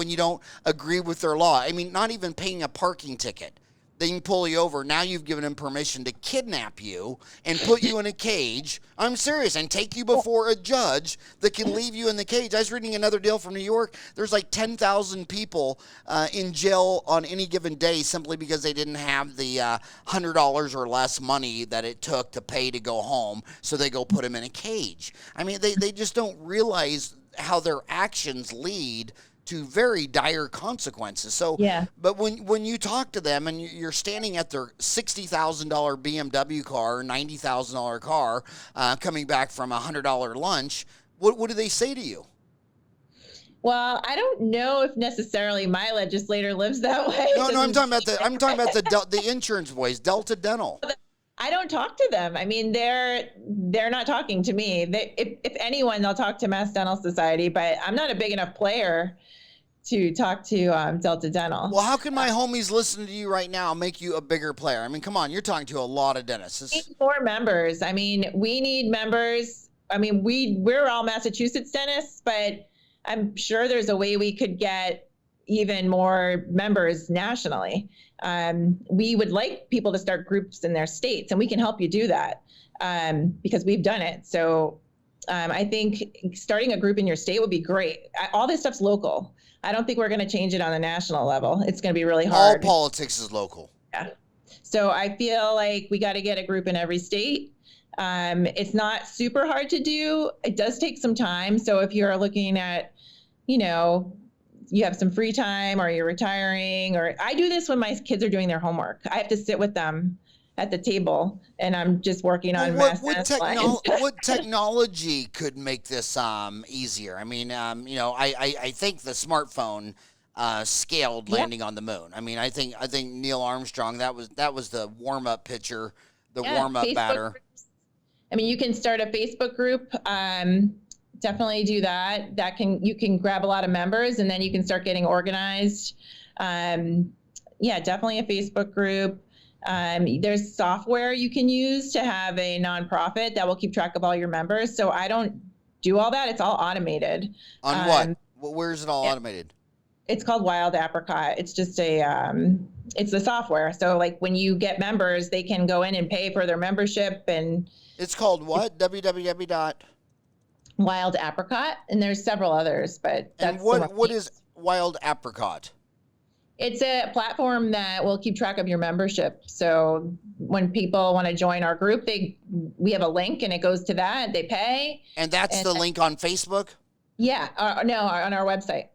you don't agree with their law, I mean, not even paying a parking ticket. They can pull you over. Now you've given them permission to kidnap you and put you in a cage. I'm serious. And take you before a judge that can leave you in the cage. I was reading another deal from New York. There's like 10,000 people in jail on any given day simply because they didn't have the $100 or less money that it took to pay to go home. So they go put them in a cage. I mean, they just don't realize how their actions lead to very dire consequences. So, but when you talk to them and you're standing at their $60,000 BMW car, $90,000 car, coming back from a $100 lunch, what do they say to you? Well, I don't know if necessarily my legislator lives that way. No, I'm talking about the insurance boys, Delta Dental. I don't talk to them. I mean, they're not talking to me. If anyone, they'll talk to Mass Dental Society, but I'm not a big enough player to talk to Delta Dental. Well, how can my homies listening to you right now make you a bigger player? I mean, come on, you're talking to a lot of dentists. We need more members. I mean, we need members. I mean, we're all Massachusetts dentists, but I'm sure there's a way we could get even more members nationally. We would like people to start groups in their states, and we can help you do that because we've done it. So I think starting a group in your state would be great. All this stuff's local. I don't think we're going to change it on the national level. It's going to be really hard. All politics is local. Yeah. So I feel like we got to get a group in every state. It's not super hard to do. It does take some time. So if you're looking at, you have some free time or you're retiring, or I do this when my kids are doing their homework. I have to sit with them at the table and I'm just working on what technology could make this easier? I mean, I think the smartphone scaled landing on the moon. I mean, I think Neil Armstrong, that was the warm-up pitcher, warm-up batter. I mean, you can start a Facebook group. Definitely do that. You can grab a lot of members and then you can start getting organized. Definitely a Facebook group. There's software you can use to have a nonprofit that will keep track of all your members. So I don't do all that. It's all automated. On what? Where is it all automated? It's called Wild Apricot. It's just it's the software. So like when you get members, they can go in and pay for their membership. And it's called what? www. Wild Apricot, and there's several others, but that's what is Wild Apricot? It's a platform that will keep track of your membership. So when people want to join our group, we have a link and it goes to that. They pay. And that's the link on Facebook? Yeah, on our website.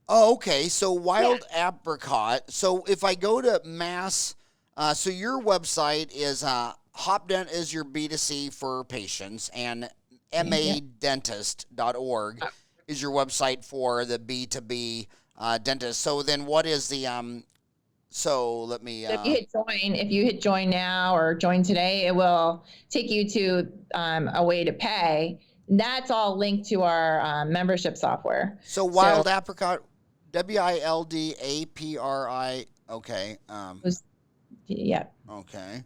Oh, okay. So Wild Apricot. So if I go to Mass, so your website is HopDent is your B2C for patients, and madentist.org is your website for the B2B dentist. So then what is the so let me if you hit join now or join today, it will take you to a way to pay. That's all linked to our membership software. So Wild Apricot, WILDAPRI. Okay. Yeah. Okay.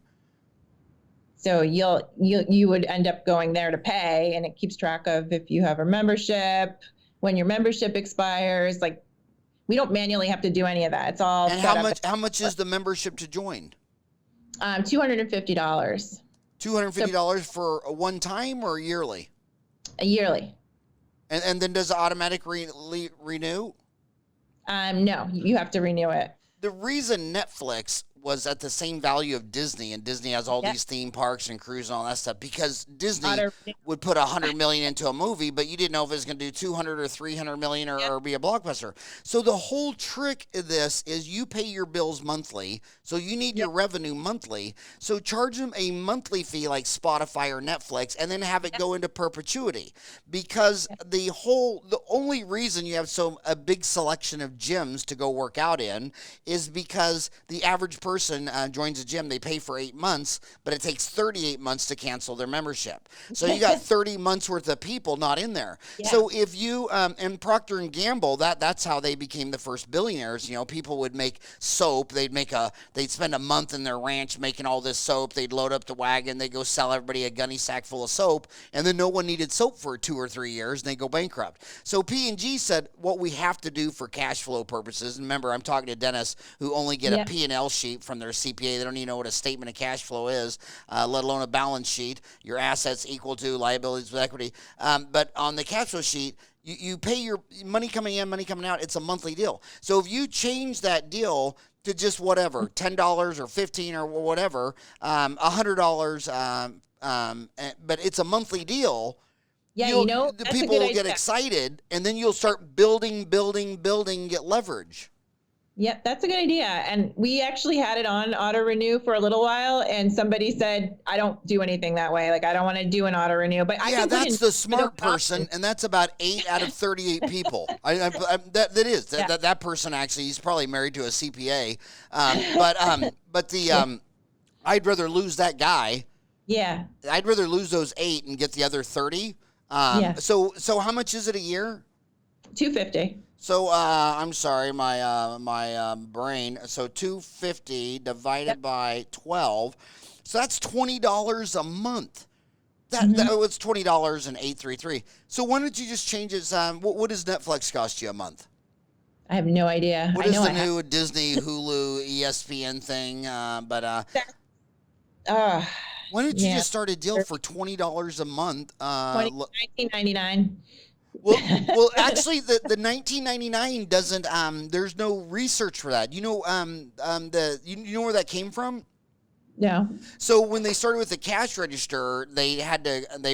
So you would end up going there to pay, and it keeps track of if you have a membership, when your membership expires. Like We don't manually have to do any of that. It's all And set up. how much is the membership to join? $250. $250 for a one time or yearly? Yearly. And then does it automatic renew? No, you have to renew it. The reason Netflix was at the same value of Disney, and Disney has all these theme parks and cruises and all that stuff, because Disney would put $100 million into a movie, but you didn't know if it was going to do 200 or 300 million or be a blockbuster. So the whole trick of this is you pay your bills monthly, so you need your revenue monthly. So charge them a monthly fee like Spotify or Netflix, and then have it go into perpetuity. Because the only reason you have a big selection of gyms to go work out in is because the average person joins a gym, they pay for 8 months, but it takes 38 months to cancel their membership. So you got 30 months worth of people not in there. Yeah. So if you, and Procter & Gamble, that's how they became the first billionaires. You know, people would make soap. They'd spend a month in their ranch making all this soap. They'd load up the wagon. They'd go sell everybody a gunny sack full of soap. And then no one needed soap for 2 or 3 years, and they go bankrupt. So P&G said, what we have to do for cash flow purposes, and remember, I'm talking to dentists who only get a P&L sheet from their CPA. They don't even know what a statement of cash flow is, let alone a balance sheet. Your assets equal to liabilities with equity. But on the cash flow sheet, you pay your money coming in, money coming out. It's a monthly deal. So if you change that deal to just whatever, $10 or $15 or whatever, $100, but it's a monthly deal. Yeah, the people will get excited, and then you'll start building, get leverage. Yep, that's a good idea. And we actually had it on auto renew for a little while, and somebody said, I don't do anything that way. Like, I don't want to do an auto renew. But that's the smart person, and that's about 8 out of 38 people. That person actually, he's probably married to a CPA. I'd rather lose that guy. Yeah. I'd rather lose those 8 and get the other 30. So how much is it a year? $250. So I'm sorry, my brain. So 250 divided by 12, so that's $20 a month. That was $20 and 833. So why don't you just change it? What does Netflix cost you a month? I have no idea. What is the new Disney, Hulu, ESPN thing? Why don't you just start a deal for $20 a month? $19.99. Well, actually, the $19.99 doesn't. There's no research for that. You know, you know where that came from? No. So when they started with the cash register, they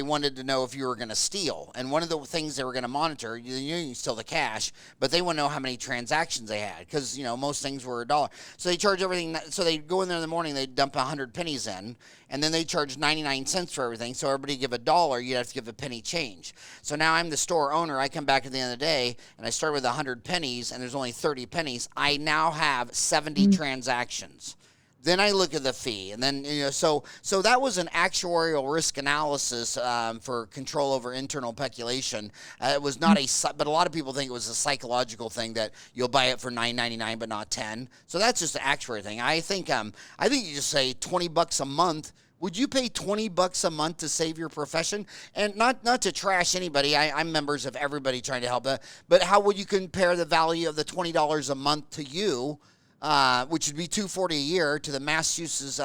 wanted to know if you were going to steal. And one of the things they were going to monitor, you can steal the cash, but they want to know how many transactions they had, because, most things were $1. So they charge everything. So they go in there in the morning, they dump 100 pennies in, and then they charge 99 cents for everything. So everybody give $1, you'd have to give a penny change. So now I'm the store owner. I come back at the end of the day, and I start with 100 pennies, and there's only 30 pennies. I now have 70 transactions. Then I look at the fee, and then, so that was an actuarial risk analysis for control over internal peculation. It was not but a lot of people think it was a psychological thing that you'll buy it for $9.99 but not $10. So that's just an actuary thing. I think you just say $20 a month. Would you pay $20 a month to save your profession? And not to trash anybody. I'm members of everybody trying to help that. But how would you compare the value of the $20 a month to you? Which would be $240 a year to the Massachusetts,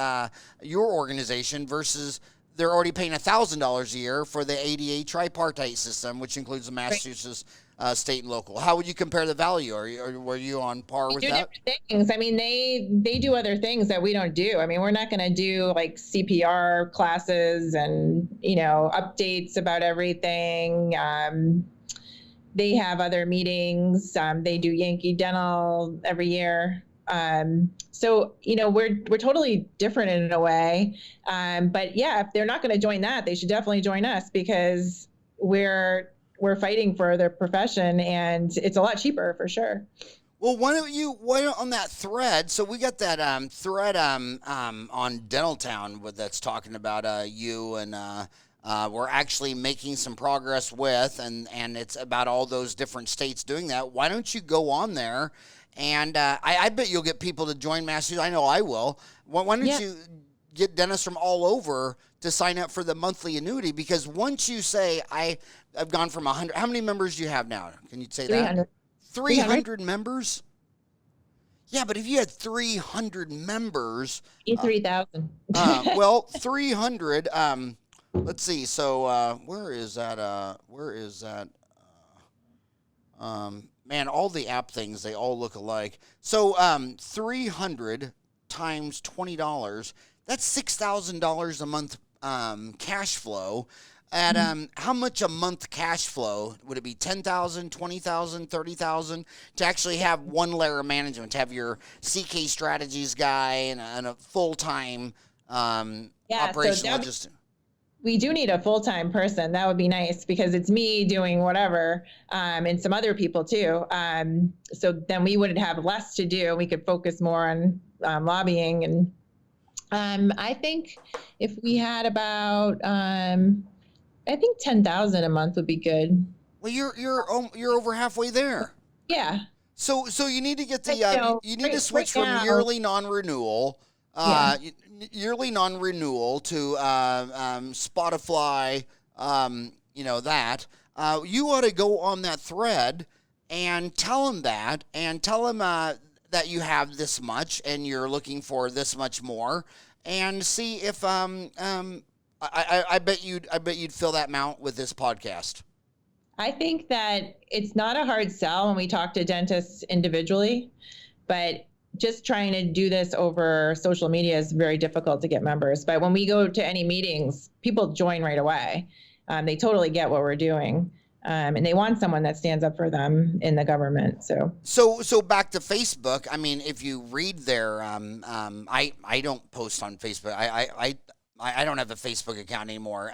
your organization, versus they're already paying $1,000 a year for the ADA tripartite system, which includes the Massachusetts state and local. How would you compare the value? Were you on par with that? Different things. I mean, they do other things that we don't do. I mean, we're not going to do like CPR classes and updates about everything. They have other meetings. They do Yankee Dental every year. So, we're totally different in a way. But yeah, if they're not going to join that, they should definitely join us, because we're fighting for their profession, and it's a lot cheaper for sure. Well, why don't on that thread? So we got that thread on Dental Town that's talking about you, and we're actually making some progress with, and it's about all those different states doing that. Why don't you go on there? And I bet you'll get people to join Massachusetts. I know I will. Why don't you get dentists from all over to sign up for the monthly annuity? Because once you say, I've gone from 100, how many members do you have now? Can you say 300. that? 300? 300 members? Yeah, but if you had 300 members, 3,000. well, 300, let's see. So, where is that? Man, all the app things, they all look alike. So, 300 times $20, that's $6,000 a month, cash flow. At how much a month cash flow would it be? 10,000, 20,000, 30,000 to actually have one layer of management, to have your CK strategies guy and a full time operational logistic. We do need a full-time person. That would be nice because it's me doing whatever, and some other people too. So then we would have less to do. We could focus more on lobbying. And I think if we had about, I think 10,000 a month would be good. Well, you're over halfway there. Yeah. So you need to get the you need to switch from yearly non-renewal. Yearly non-renewal to Spotify, that. You ought to go on that thread and tell them that, that you have this much and you're looking for this much more, and see if I bet you'd fill that amount with this podcast. I think that it's not a hard sell when we talk to dentists individually, but just trying to do this over social media is very difficult to get members. But when we go to any meetings, people join right away. They totally get what we're doing. And they want someone that stands up for them in the government. So back to Facebook. I mean, if you read there, I don't post on Facebook. I don't have a Facebook account anymore.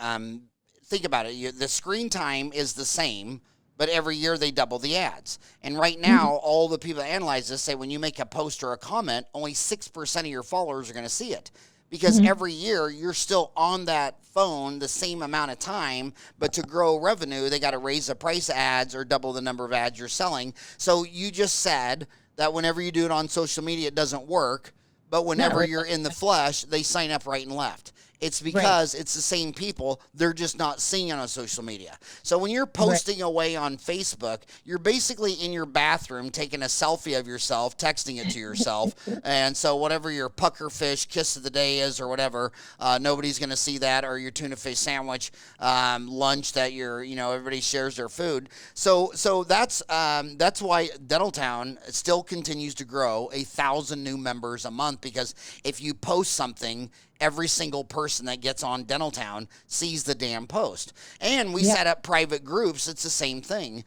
Think about it. The screen time is the same, but every year they double the ads. And right now, all the people that analyze this say when you make a post or a comment, only 6% of your followers are going to see it. Because every year you're still on that phone the same amount of time, but to grow revenue, they got to raise the price of ads or double the number of ads you're selling. So you just said that whenever you do it on social media, it doesn't work. But whenever you're in the flesh, they sign up right and left. It's because it's the same people. They're just not seeing it on social media. So when you're posting away on Facebook, you're basically in your bathroom taking a selfie of yourself, texting it to yourself. And so whatever your pucker fish kiss of the day is or whatever, nobody's going to see that, or your tuna fish sandwich lunch that everybody shares their food. So that's why Dentaltown still continues to grow 1,000 new members a month, because if you post something, every single person that gets on Dentaltown sees the damn post. And we set up private groups. It's the same thing.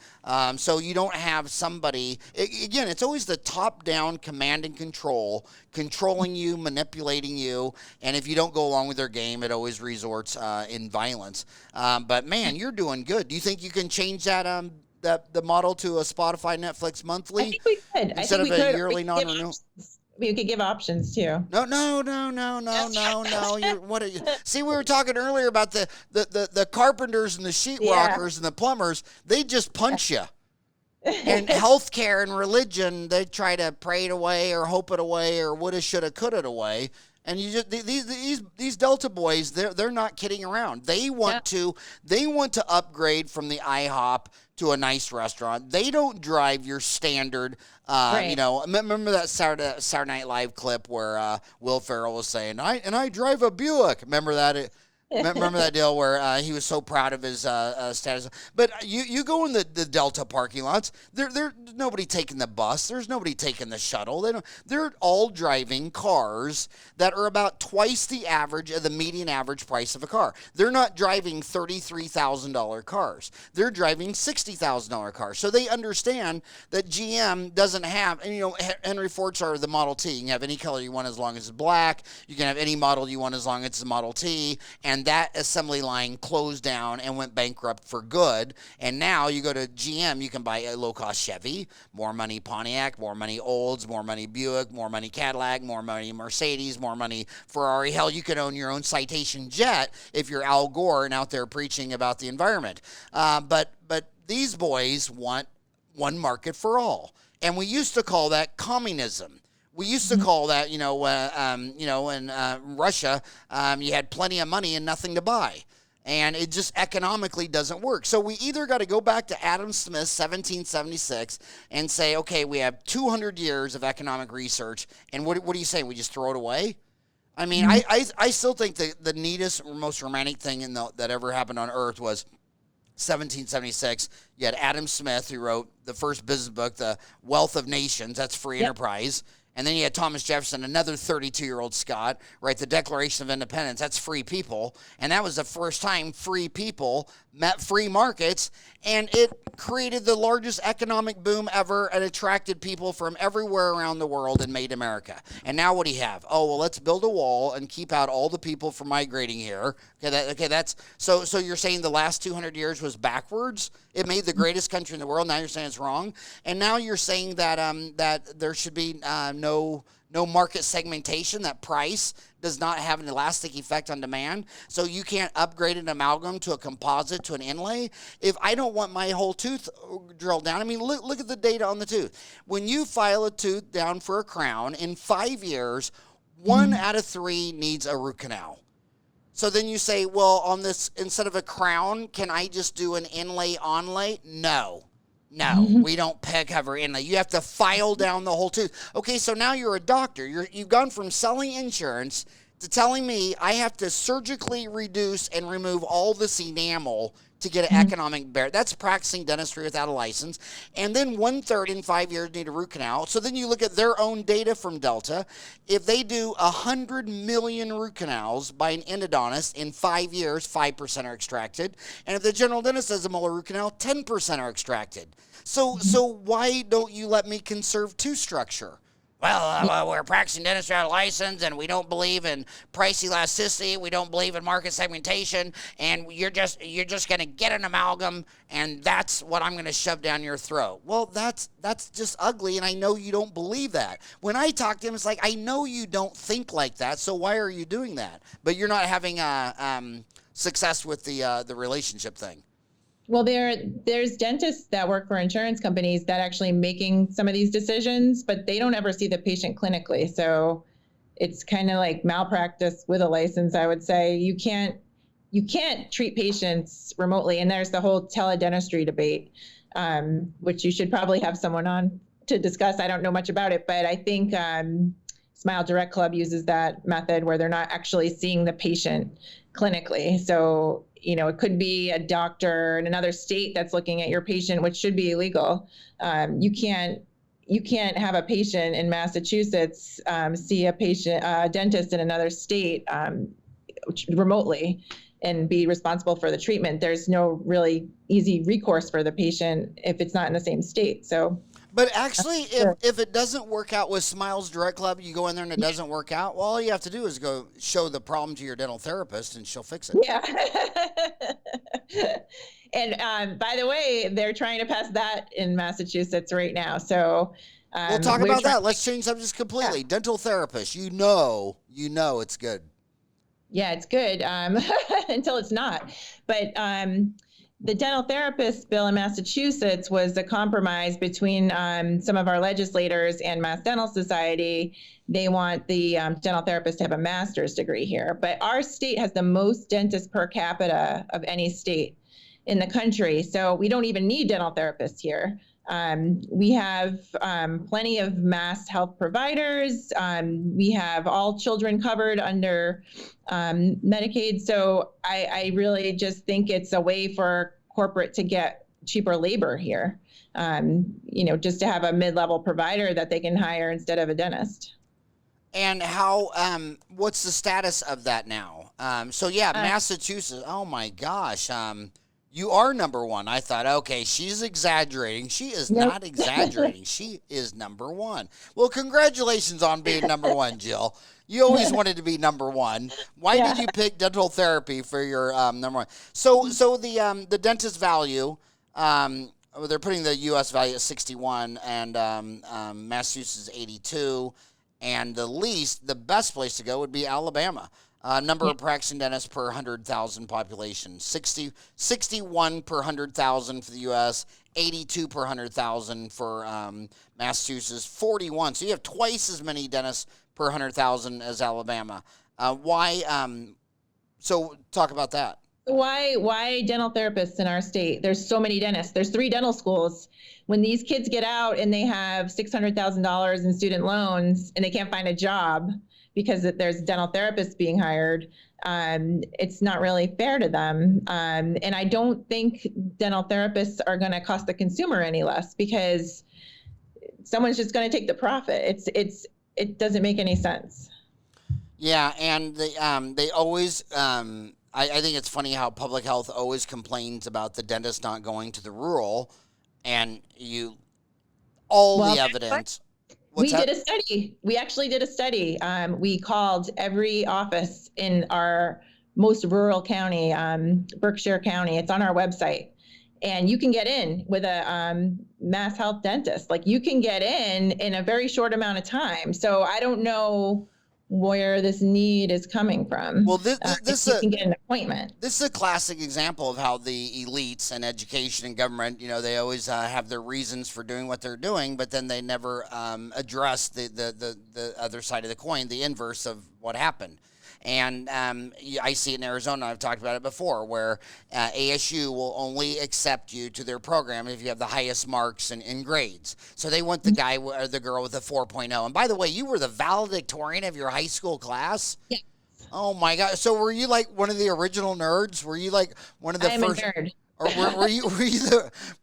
So you don't have somebody, again, it's always the top-down command and control, controlling you, manipulating you. And if you don't go along with their game, it always resorts in violence. But man, you're doing good. Do you think you can change that the model to a Spotify, Netflix monthly? I think we could. Instead of a yearly non-renewal? We could give options too. No. See, we were talking earlier about the carpenters and the sheetrockers and the plumbers. They just punch you. And healthcare and religion, they try to pray it away or hope it away or woulda, shoulda, coulda it away. And you just these Delta boys, they're not kidding around. They want to upgrade from the IHOP to a nice restaurant. They don't drive your standard. Remember that Saturday Night Live clip where Will Ferrell was saying, "I drive a Buick." Remember that? Remember that deal where he was so proud of his status? But you go in the Delta parking lots, there's nobody taking the bus. There's nobody taking the shuttle. They're all driving cars that are about twice the average of the median average price of a car. They're not driving $33,000 cars. They're driving $60,000 cars. So they understand that GM doesn't have, and Henry Fords are the Model T. You can have any color you want as long as it's black. You can have any model you want as long as it's a Model T. And that assembly line closed down and went bankrupt for good. And now you go to GM, you can buy a low-cost Chevy, more money Pontiac, more money Olds, more money Buick, more money Cadillac, more money Mercedes, more money Ferrari. Hell, you could own your own Citation jet if you're Al Gore and out there preaching about the environment. But these boys want one market for all. And we used to call that communism. We used to call that, in Russia, you had plenty of money and nothing to buy. And it just economically doesn't work. So we either got to go back to Adam Smith, 1776, and say, okay, we have 200 years of economic research, and what do you say? We just throw it away? I mean, I still think the neatest or most romantic thing that ever happened on Earth was 1776. You had Adam Smith, who wrote the first business book, The Wealth of Nations. That's free enterprise. And then you had Thomas Jefferson, another 32-year-old Scot, write the Declaration of Independence. That's free people. And that was the first time free people met free markets. And it created the largest economic boom ever and attracted people from everywhere around the world and made America. And now what do you have? Oh, well, let's build a wall and keep out all the people from migrating here. That's so you're saying the last 200 years was backwards? It made the greatest country in the world. Now you're saying it's wrong. And now you're saying that that there should be no market segmentation, that price does not have an elastic effect on demand. So you can't upgrade an amalgam to a composite to an inlay. If I don't want my whole tooth drilled down, I mean, look at the data on the tooth. When you file a tooth down for a crown, in 5 years, 1 out of 3 needs a root canal. So then you say, well, on this, instead of a crown, can I just do an inlay-onlay? No, we don't peg cover inlay. You have to file down the whole tooth. Okay, so now you're a doctor. You've gone from selling insurance to telling me I have to surgically reduce and remove all this enamel to get an economic bear. That's practicing dentistry without a license. And then 1/3 in 5 years need a root canal. So then you look at their own data from Delta. If they do 100 million root canals by an endodontist in 5 years, 5% are extracted. And if the general dentist does a molar root canal, 10% are extracted. So why don't you let me conserve tooth structure? Well, we're practicing dentistry without a license, and we don't believe in price elasticity. We don't believe in market segmentation, and you're just going to get an amalgam, and that's what I'm going to shove down your throat. Well, that's just ugly, and I know you don't believe that. When I talk to him, it's like, I know you don't think like that, so why are you doing that? But you're not having success with the relationship thing. Well, there's dentists that work for insurance companies that actually making some of these decisions, but they don't ever see the patient clinically. So it's kind of like malpractice with a license, I would say. You can't treat patients remotely. And there's the whole teledentistry debate, which you should probably have someone on to discuss. I don't know much about it, but I think Smile Direct Club uses that method where they're not actually seeing the patient clinically. So it could be a doctor in another state that's looking at your patient, which should be illegal. You can't have a patient in Massachusetts see a dentist in another state remotely and be responsible for the treatment. There's no really easy recourse for the patient if it's not in the same state. But actually, if it doesn't work out with Smiles Direct Club, you go in there and it doesn't work out, well, all you have to do is go show the problem to your dental therapist and she'll fix it. Yeah. And by the way, they're trying to pass that in Massachusetts right now. So we'll talk about that. Let's change subjects completely. Yeah. Dental therapist, you know it's good. Yeah, it's good until it's not. But the dental therapist bill in Massachusetts was a compromise between some of our legislators and Mass Dental Society. They want the dental therapist to have a master's degree here. But our state has the most dentists per capita of any state in the country. So we don't even need dental therapists here. We have plenty of mass health providers. We have all children covered under Medicaid. So I really just think it's a way for corporate to get cheaper labor here, just to have a mid-level provider that they can hire instead of a dentist. And how, what's the status of that now? Massachusetts, oh my gosh. You are number one. I thought, okay, she's exaggerating. She is not exaggerating. She is number one. Well, congratulations on being number one, Jill. You always wanted to be number one. Why did you pick dental therapy for your number one? So the dentist value, they're putting the U.S. value at 61 and Massachusetts 82. And the best place to go would be Alabama. Number of practicing dentists per 100,000 population, 61 per 100,000 for the U.S., 82 per 100,000 for Massachusetts, 41. So you have twice as many dentists per 100,000 as Alabama. Why? So talk about that. Why dental therapists in our state? There's so many dentists. There's 3 dental schools. When these kids get out and they have $600,000 in student loans and they can't find a job because there's dental therapists being hired, it's not really fair to them. And I don't think dental therapists are going to cost the consumer any less because someone's just going to take the profit. It doesn't make any sense. Yeah, and they always I think it's funny how public health always complains about the dentist not going to the rural, and the evidence. We did a study. We actually did a study. We called every office in our most rural county, Berkshire County. It's on our website. And you can get in with a mass health dentist. Like you can get in a very short amount of time. So I don't know where this need is coming from. Well, this you can get an appointment. This is a classic example of how the elites in education and government, they always have their reasons for doing what they're doing, but then they never address the other side of the coin, the inverse of what happened. And I see it in Arizona. I've talked about it before, where ASU will only accept you to their program if you have the highest marks in grades. So they want the guy or the girl with a 4.0. And by the way, you were the valedictorian of your high school class? Yeah. Oh my God! So were you like one of the original nerds? Were you like one of the first? I'm a nerd. Or were you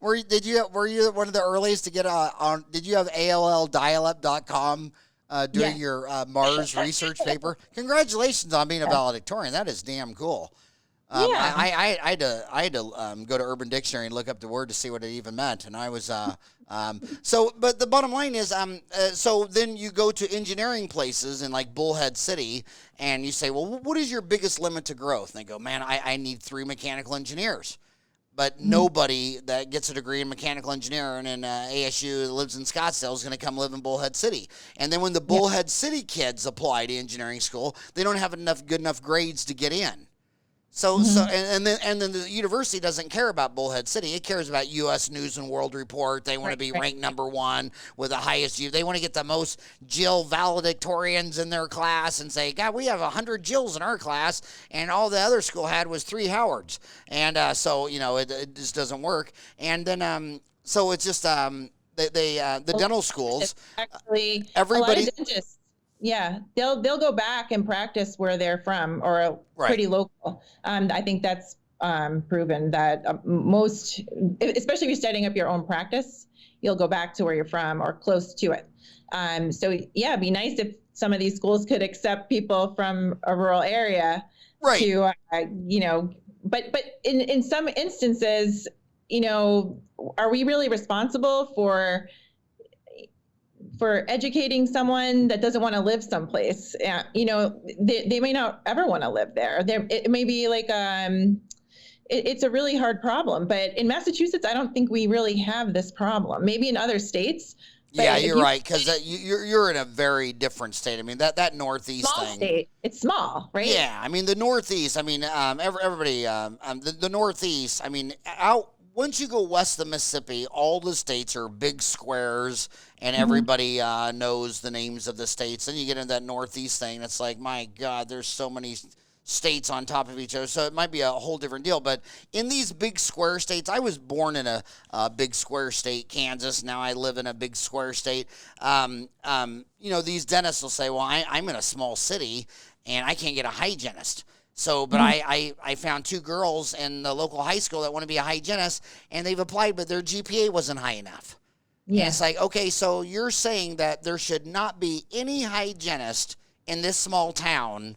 were you one of the earliest to get on? Did you have AOLdialup.com? Doing your Mars research paper. Congratulations on being a valedictorian. That is damn cool. I had to go to Urban Dictionary and look up the word to see what it even meant, and I was but the bottom line is so then you go to engineering places in like Bullhead City, and you say, well, what is your biggest limit to growth? And they go, man, I need 3 mechanical engineers. But nobody that gets a degree in mechanical engineering and ASU that lives in Scottsdale is going to come live in Bullhead City. And then when the Bullhead City kids apply to engineering school, they don't have good enough grades to get in. And then the university doesn't care about Bullhead City. It cares about U.S. News and World Report. They want to be ranked number 1 with the highest. They want to get the most Jill valedictorians in their class and say, God, we have 100 Jills in our class, and all the other school had was 3 Howards. And it just doesn't work. And then so it's just the dental schools. Actually, everybody. A lot of dentists. Yeah, they'll go back and practice where they're from or pretty local. I think that's proven that most, especially if you're setting up your own practice, you'll go back to where you're from or close to it. So yeah, it'd be nice if some of these schools could accept people from a rural area to, but in some instances, are we really responsible for educating someone that doesn't want to live someplace? They may not ever want to live there. It may be like, it's a really hard problem, but in Massachusetts, I don't think we really have this problem. Maybe in other states. Yeah, you're right, because you're in a very different state. I mean, that Northeast small thing. State. It's small, right? Yeah, I mean, the Northeast, everybody, the Northeast, once you go west of Mississippi, all the states are big squares, and everybody knows the names of the states. Then you get into that Northeast thing, it's like, my God, there's so many states on top of each other, so it might be a whole different deal. But in these big square states, I was born in a big square state, Kansas. Now I live in a big square state. These dentists will say, well, I'm in a small city, and I can't get a hygienist. So, but I found 2 girls in the local high school that want to be a hygienist, and they've applied, but their GPA wasn't high enough. Yeah. And it's like, okay, so you're saying that there should not be any hygienist in this small town,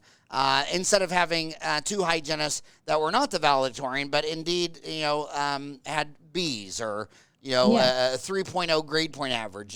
instead of having 2 hygienists that were not the valedictorian, but indeed, had B's or, a 3.0 grade point average.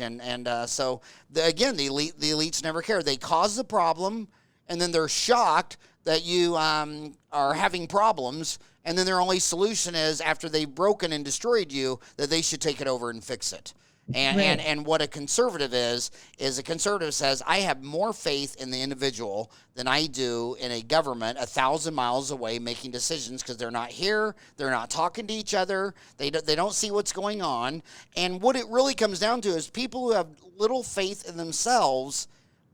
So, the elites never care. They cause the problem, and then they're shocked that you are having problems, and then their only solution is, after they've broken and destroyed you, that they should take it over and fix it. And what a conservative is a conservative says, I have more faith in the individual than I do in a government 1,000 miles away making decisions, because they're not here, they're not talking to each other, they don't see what's going on. And what it really comes down to is people who have little faith in themselves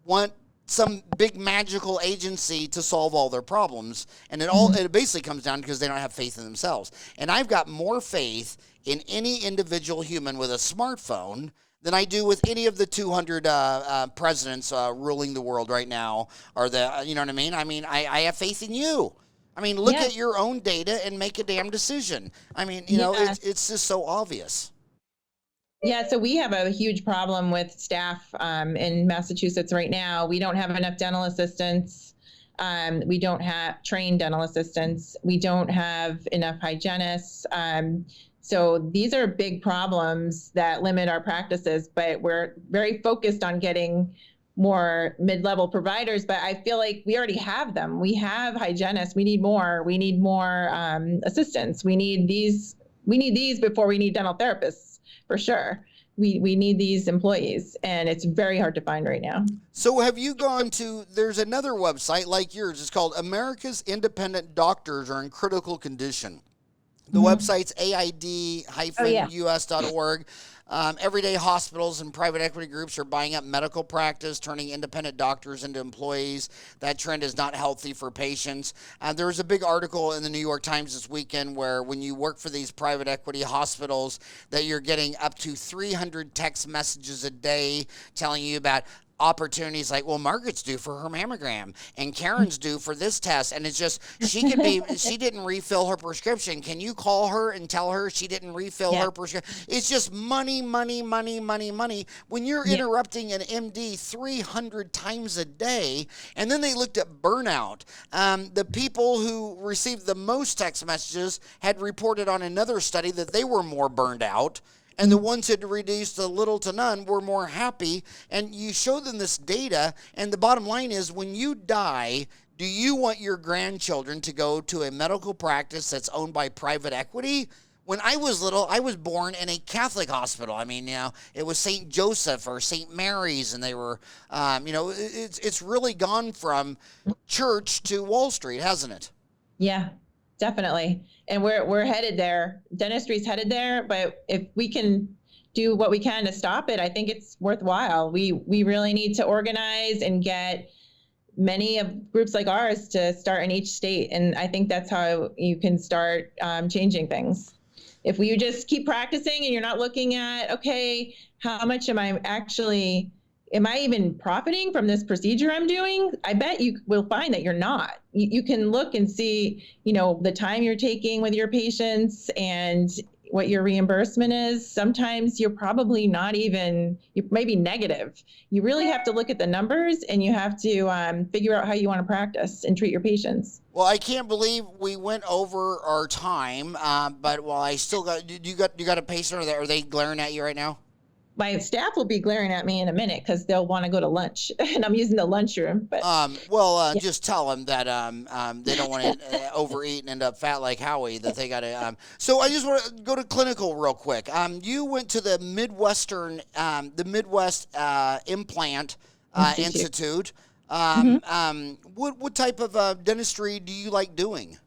want some big magical agency to solve all their problems. And it basically comes down because they don't have faith in themselves. And I've got more faith in any individual human with a smartphone than I do with any of the 200 presidents ruling the world right now, or you know what I mean? I mean, I have faith in you. I mean, look at your own data and make a damn decision. I mean, you know, it's just so obvious. Yeah, so we have a huge problem with staff in Massachusetts right now. We don't have enough dental assistants. We don't have trained dental assistants. We don't have enough hygienists. So these are big problems that limit our practices, but we're very focused on getting more mid-level providers, but I feel like we already have them. We have hygienists. We need more. We need more assistants. We need these before we need dental therapists, for sure. We need these employees, and it's very hard to find right now. So have you gone to, there's another website like yours, it's called America's Independent Doctors Are in Critical Condition. The website's aid-us.org. Everyday hospitals and private equity groups are buying up medical practice, turning independent doctors into employees. That trend is not healthy for patients. There was a big article in the New York Times this weekend where when you work for these private equity hospitals, that you're getting up to 300 text messages a day telling you about opportunities like, well, Margaret's due for her mammogram and Karen's due for this test. And it's just, she didn't refill her prescription. Can you call her and tell her she didn't refill her prescription? It's just money, money, money, money, money. When you're interrupting an MD 300 times a day, and then they looked at burnout. The people who received the most text messages had reported on another study that they were more burned out. And the ones that reduced to little to none were more happy. And you show them this data, and the bottom line is, when you die, do you want your grandchildren to go to a medical practice that's owned by private equity? When I was little, I was born in a Catholic hospital. I mean, you know, it was St. Joseph or St. Mary's, and they were, you know, it's really gone from church to Wall Street, hasn't it? Yeah. Definitely. And we're headed there. Dentistry's headed there, but if we can do what we can to stop it, I think it's worthwhile. We really need to organize and get many of groups like ours to start in each state. And I think that's how you can start changing things. If you just keep practicing and you're not looking at, okay, how much am I even profiting from this procedure I'm doing? I bet you will find that you're not. You can look and see, you know, the time you're taking with your patients and what your reimbursement is. Sometimes you're probably not even, you may be negative. You really have to look at the numbers, and you have to figure out how you want to practice and treat your patients. Well, I can't believe we went over our time, but while I still got, you got a patient, or are they glaring at you right now? My staff will be glaring at me in a minute because they'll want to go to lunch, and I'm using the lunchroom. But just tell them that they don't want to overeat and end up fat like Howie. That they got to. So I just want to go to clinical real quick. You went to the Midwest Implant Institute. What type of dentistry do you like doing?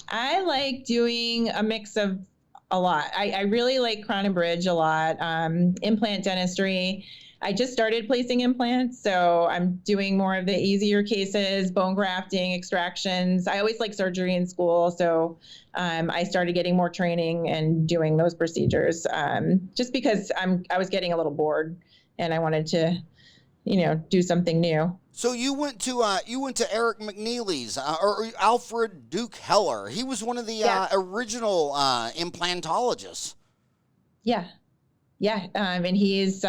I like doing a mix of a lot. I really like crown and bridge a lot. Implant dentistry. I just started placing implants, so I'm doing more of the easier cases, bone grafting, extractions. I always like surgery in school, so I started getting more training and doing those procedures just because I was getting a little bored and I wanted to, you know, do something new. So you went to Eric McNeely's or Alfred Duke Heller. He was one of the original implantologists. Yeah. And he's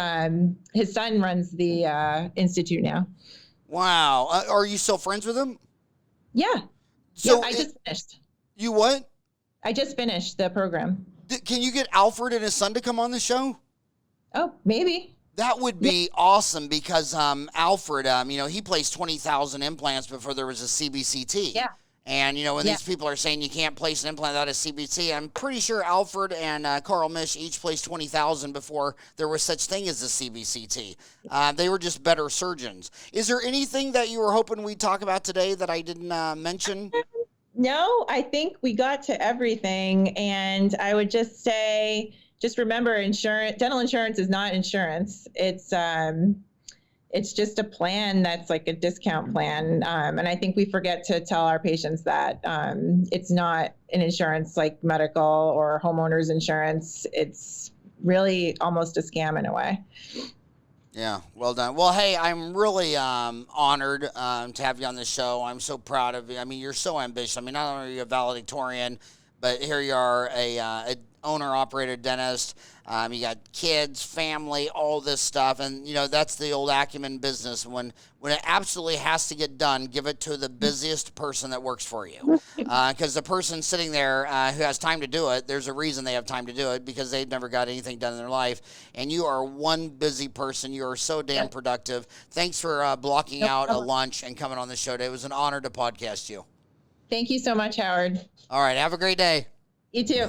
his son runs the institute now. Wow. Are you still friends with him? Yeah. So I just finished. You what? I just finished the program. Can you get Alfred and his son to come on the show? Oh, maybe. That would be awesome because Alfred, you know, he placed 20,000 implants before there was a CBCT. Yeah. And, you know, when these people are saying you can't place an implant without a CBCT, I'm pretty sure Alfred and Carl Misch each placed 20,000 before there was such thing as a CBCT. They were just better surgeons. Is there anything that you were hoping we'd talk about today that I didn't mention? No, I think we got to everything. And I would just say, just remember, dental insurance is not insurance. It's it's just a plan that's like a discount plan. And I think we forget to tell our patients that it's not an insurance like medical or homeowners insurance. It's really almost a scam in a way. Yeah, well done. Well, hey, I'm really honored to have you on the show. I'm so proud of you. I mean, you're so ambitious. I mean, not only are you a valedictorian, but here you are, a owner-operator dentist. You got kids, family, all this stuff, and you know that's the old acumen business. When it absolutely has to get done, give it to the busiest person that works for you, because the person sitting there who has time to do it, there's a reason they have time to do it because they've never got anything done in their life. And you are one busy person. You are so damn productive. Thanks for blocking out a lunch and coming on the show today. It was an honor to podcast you. Thank you so much, Howard. All right, have a great day. You too.